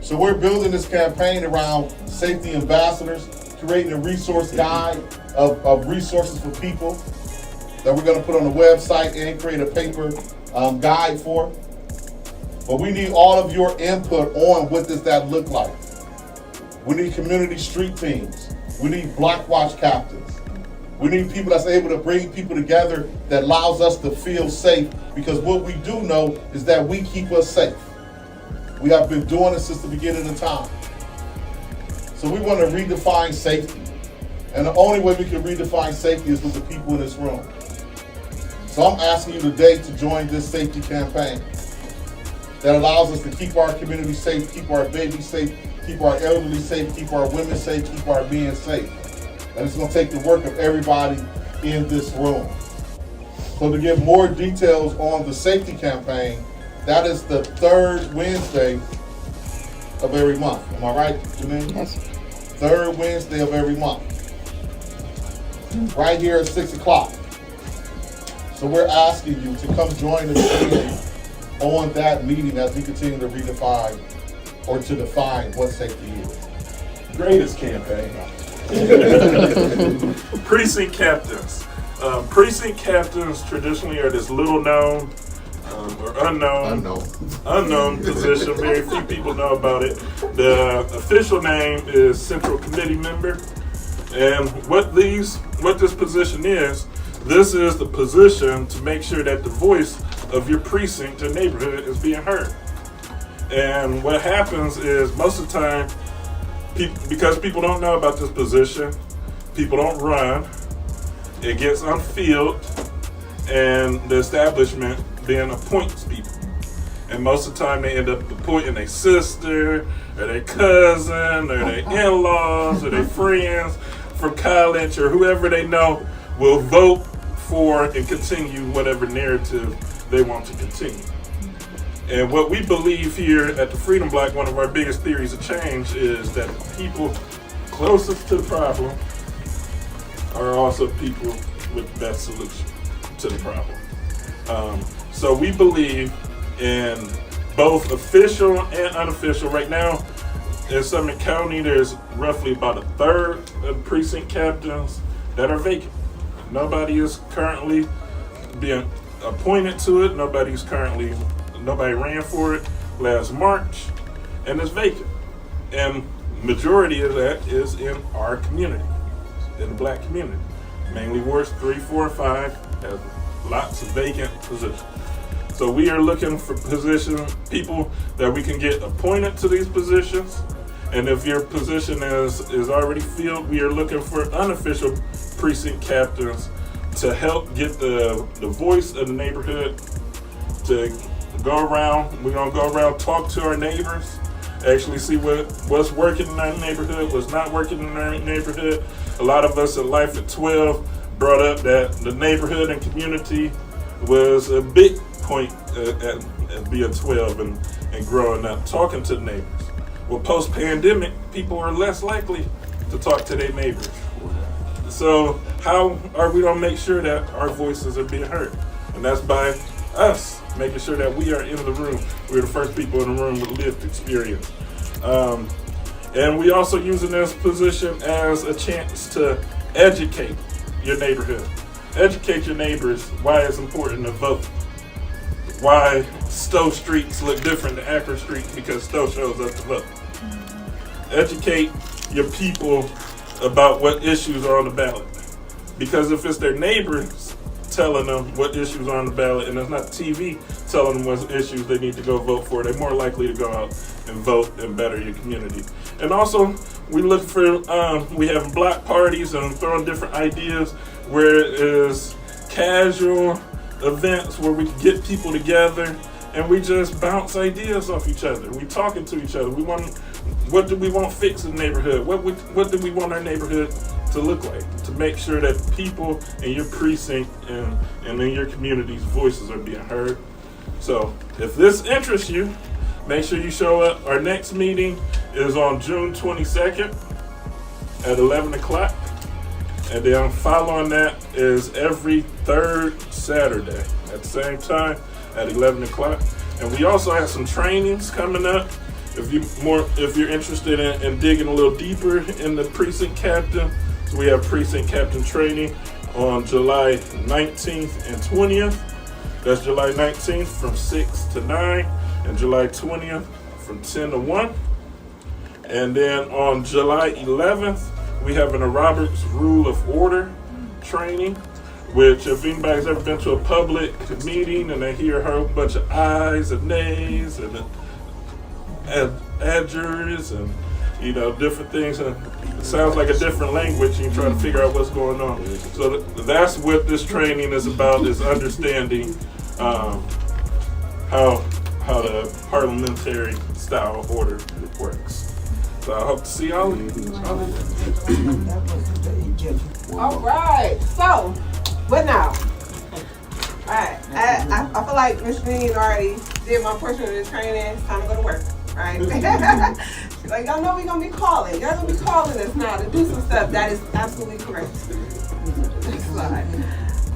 So we're building this campaign around safety ambassadors, creating a resource guide of resources for people that we're going to put on the website and create a paper guide for. But we need all of your input on what does that look like. We need community street teams. We need block watch captains. We need people that's able to bring people together that allows us to feel safe, because what we do know is that we keep us safe. We have been doing it since the beginning of time. So we want to redefine safety. And the only way we can redefine safety is with the people in this room. So I'm asking you today to join this safety campaign that allows us to keep our community safe, keep our babies safe, keep our elderly safe, keep our women safe, keep our men safe. And it's going to take the work of everybody in this room. So to give more details on the safety campaign, that is the third Wednesday of every month. Am I right, Janine? Yes. Third Wednesday of every month. Right here at 6 o'clock. So we're asking you to come join us on that meeting as we continue to redefine or to define what safety is.
Greatest campaign. Precinct captains. Precinct captains traditionally are this little known or unknown position. Very few people know about it. The official name is Central Committee Member. And what this position is, this is the position to make sure that the voice of your precinct or neighborhood is being heard. And what happens is most of the time, because people don't know about this position, people don't run, it gets unfilled, and the establishment then appoints people. And most of the time they end up appointing their sister, or their cousin, or their in-laws, or their friends from college, or whoever they know will vote for and continue whatever narrative they want to continue. And what we believe here at the Freedom Block, one of our biggest theories of change, is that the people closest to the problem are also people with the best solution to the problem. So we believe in both official and unofficial. Right now, in Summit County, there's roughly about a third of precinct captains that are vacant. Nobody is currently being appointed to it. Nobody ran for it last March, and it's vacant. And majority of that is in our community, in the black community. Mainly wards 3, 4, and 5 have lots of vacant positions. So we are looking for people that we can get appointed to these positions. And if your position is already filled, we are looking for unofficial precinct captains to help get the voice of the neighborhood to go around. We're gonna go around, talk to our neighbors, actually see what's working in our neighborhood, what's not working in our neighborhood. A lot of us at Life at 12 brought up that the neighborhood and community was a big point at being 12 and growing up, talking to the neighbors. Well, post-pandemic, people are less likely to talk to their neighbors. So how are we gonna make sure that our voices are being heard? And that's by us making sure that we are in the room. We're the first people in the room with lived experience. And we also using this position as a chance to educate your neighborhood. Educate your neighbors why it's important to vote. Why Stowe streets look different than Akron Street because Stowe shows up to vote. Educate your people about what issues are on the ballot. Because if it's their neighbors telling them what issues are on the ballot and it's not TV telling them what issues they need to go vote for, they're more likely to go out and vote and better your community. And also, we look for, we have block parties and throwing different ideas where it is casual events where we can get people together and we just bounce ideas off each other. We talking to each other. What do we want fixed in the neighborhood? What do we want our neighborhood to look like? To make sure that people in your precinct and in your community's voices are being heard. So if this interests you, make sure you show up. Our next meeting is on June 22nd at 11 o'clock. And then following that is every third Saturday at the same time at 11 o'clock. And we also have some trainings coming up. If you're interested in digging a little deeper in the precinct captain, so we have precinct captain training on July 19th and 20th. That's July 19th from 6 to 9 and July 20th from 10 to 1. And then on July 11th, we have a Robert's Rule of Order training, which if anybody's ever been to a public meeting and they hear a whole bunch of ayes and nays and adjures and different things, and it sounds like a different language, and you try to figure out what's going on. So that's what this training is about, is understanding how the parliamentary style order works. So I hope to see all of you.
All right. So, what now? All right. I feel like Ms. Janine already did my portion of the training. It's time to go to work. Right? She's like, y'all know we're going to be calling. Y'all going to be calling us now to do some stuff. That is absolutely correct. Next slide.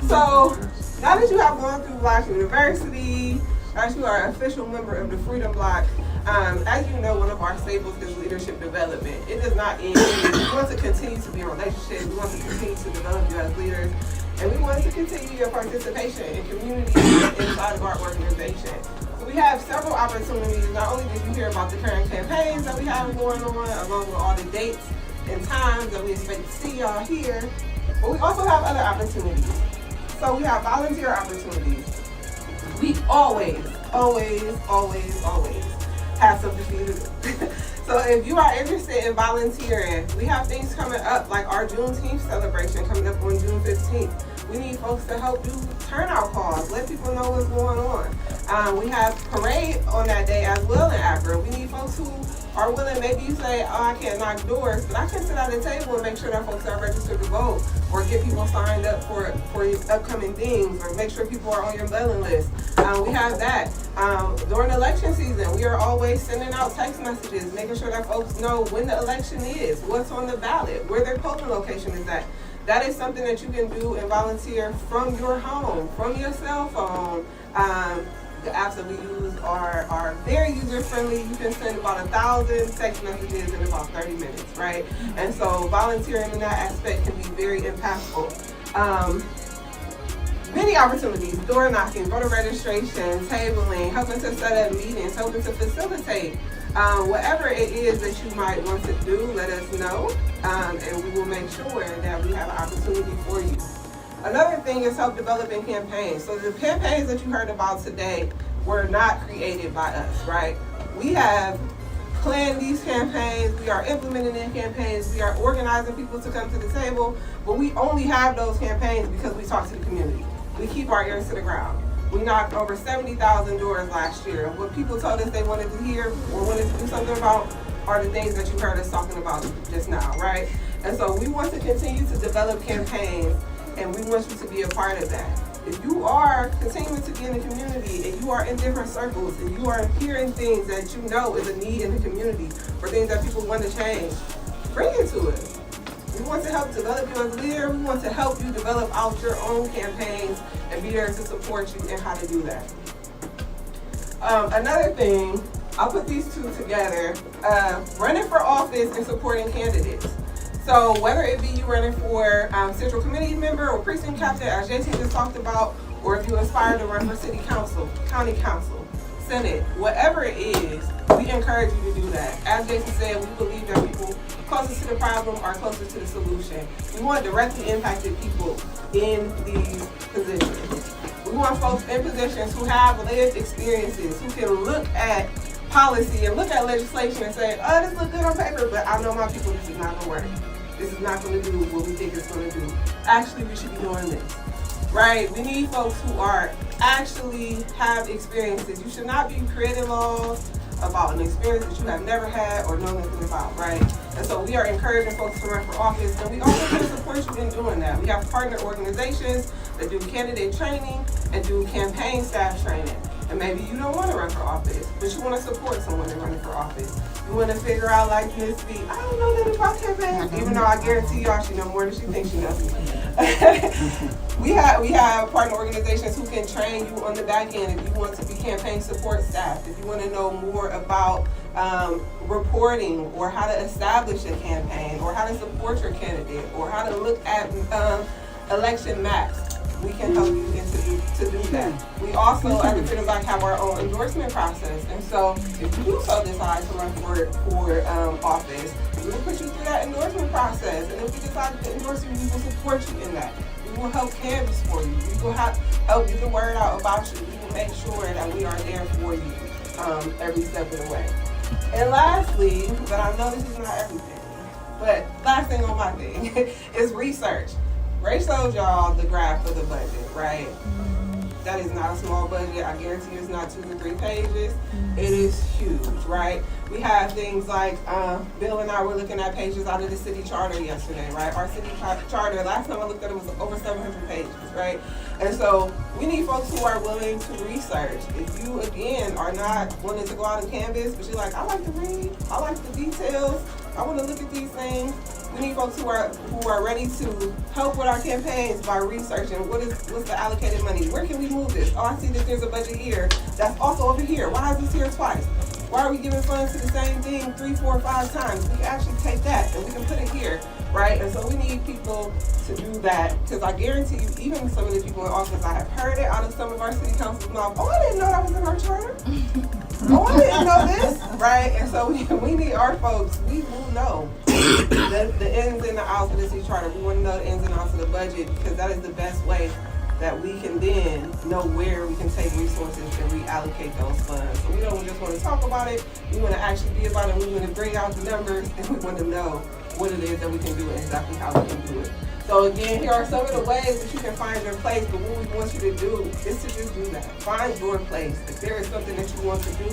So, now that you have gone through Black University, as you are an official member of the Freedom Bloc, as you know, one of our staples is leadership development. It does not end. We want to continue to be in relationships. We want to continue to develop you as leaders. And we want to continue your participation in community inside of our organization. So we have several opportunities. Not only did you hear about the current campaigns that we have going on, along with all the dates and times that we expect to see y'all here, but we also have other opportunities. So we have volunteer opportunities. We always have something for you to do. So if you are interested in volunteering, we have things coming up like our Juneteenth celebration coming up on June 15th. We need folks to help do turnout calls, let people know what's going on. We have parade on that day as well in Accra. We need folks who are willing, maybe you say, oh, I can't knock doors, but I can sit at a table and make sure that folks are registered to vote, or get people signed up for upcoming things, or make sure people are on your mailing list. We have that. During election season, we are always sending out text messages, making sure that folks know when the election is, what's on the ballot, where their polling location is at. That is something that you can do and volunteer from your home, from your cell phone. The apps that we use are very user-friendly. You can send about 1,000 text messages in about 30 minutes, right? And so volunteering in that aspect can be very impactful. Many opportunities: door knocking, voter registration, tabling, helping to set up meetings, helping to facilitate. Whatever it is that you might want to do, let us know, and we will make sure that we have an opportunity for you. Another thing is self-developing campaigns. So the campaigns that you heard about today were not created by us, right? We have planned these campaigns, we are implementing in campaigns, we are organizing people to come to the table, but we only have those campaigns because we talk to the community. We keep our ears to the ground. We knocked over 70,000 doors last year. What people told us they wanted to hear or wanted to do something about are the things that you heard us talking about just now, right? And so we want to continue to develop campaigns, and we want you to be a part of that. If you are continuing to be in the community and you are in different circles and you are hearing things that you know is a need in the community or things that people want to change, bring it to us. We want to help develop you as a leader. We want to help you develop out your own campaigns and be there to support you in how to do that. Another thing, I'll put these two together, running for office and supporting candidates. So whether it be you running for central committee member or precinct captain, as JT just talked about, or if you aspire to run for city council, county council, senate, whatever it is, we encourage you to do that. As Jason said, we believe that people closest to the problem are closest to the solution. We want directly impacted people in these positions. We want folks in positions who have lived experiences, who can look at policy and look at legislation and say, oh, this looks good on paper, but I know my people, this is not going to work. This is not going to do what we think it's going to do. Actually, we should be doing this, right? We need folks who are actually have experiences. You should not be creating laws about an experience that you have never had or know nothing about, right? And so we are encouraging folks to run for office, and we also can support you in doing that. We have partner organizations that do candidate training and do campaign staff training. And maybe you don't want to run for office, but you want to support someone in running for office. You want to figure out, like Miss B, I don't know nothing about campaign, even though I guarantee y'all she know more than she thinks she knows. We have partner organizations who can train you on the back end if you want to be campaign support staff, if you want to know more about reporting or how to establish a campaign or how to support your candidate or how to look at election maps. We can help you to do that. We also, at the Freedom Black, have our own endorsement process. And so if you do so decide to run for office, we will put you through that endorsement process. And if we decide to endorse you, we will support you in that. We will help canvass for you. We will help get the word out about you. We will make sure that we are there for you every step of the way. And lastly, but I know this is not everything, but last thing on my thing is research. Ray showed y'all the graph of the budget, right? That is not a small budget. I guarantee you it's not 2 to 3 pages. It is huge, right? We have things like, Bill and I were looking at pages out of the city charter yesterday, right? Our city charter, last time I looked at it, was over 700 pages, right? And so we need folks who are willing to research. If you, again, are not wanting to go out and canvas, but you're like, I like to read, I like the details, I want to look at these things. We need folks who are ready to help with our campaigns by researching what's the allocated money. Where can we move this? Oh, I see that there's a budget here that's also over here. Why is this here twice? Why are we giving funds to the same thing 3, 4, 5 times? We can actually take that and we can put it here, right? And so we need people to do that because I guarantee you, even some of the people in office, I have heard it out of some of our city council's mouth. Oh, I didn't know that was in our charter. Oh, I didn't know this, right? And so we need our folks, we will know the ins and the outs of the city charter. We want to know the ins and outs of the budget because that is the best way that we can then know where we can take resources and reallocate those funds. So we don't just want to talk about it, we want to actually be about it, we want to bring out the numbers, and we want to know what it is that we can do and exactly how we can do it. So again, here are some of the ways that you can find your place, but what we want you to do is to just do that. Find your place. If there is something that you want to do,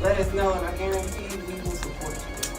let us know, and I guarantee you we will support you.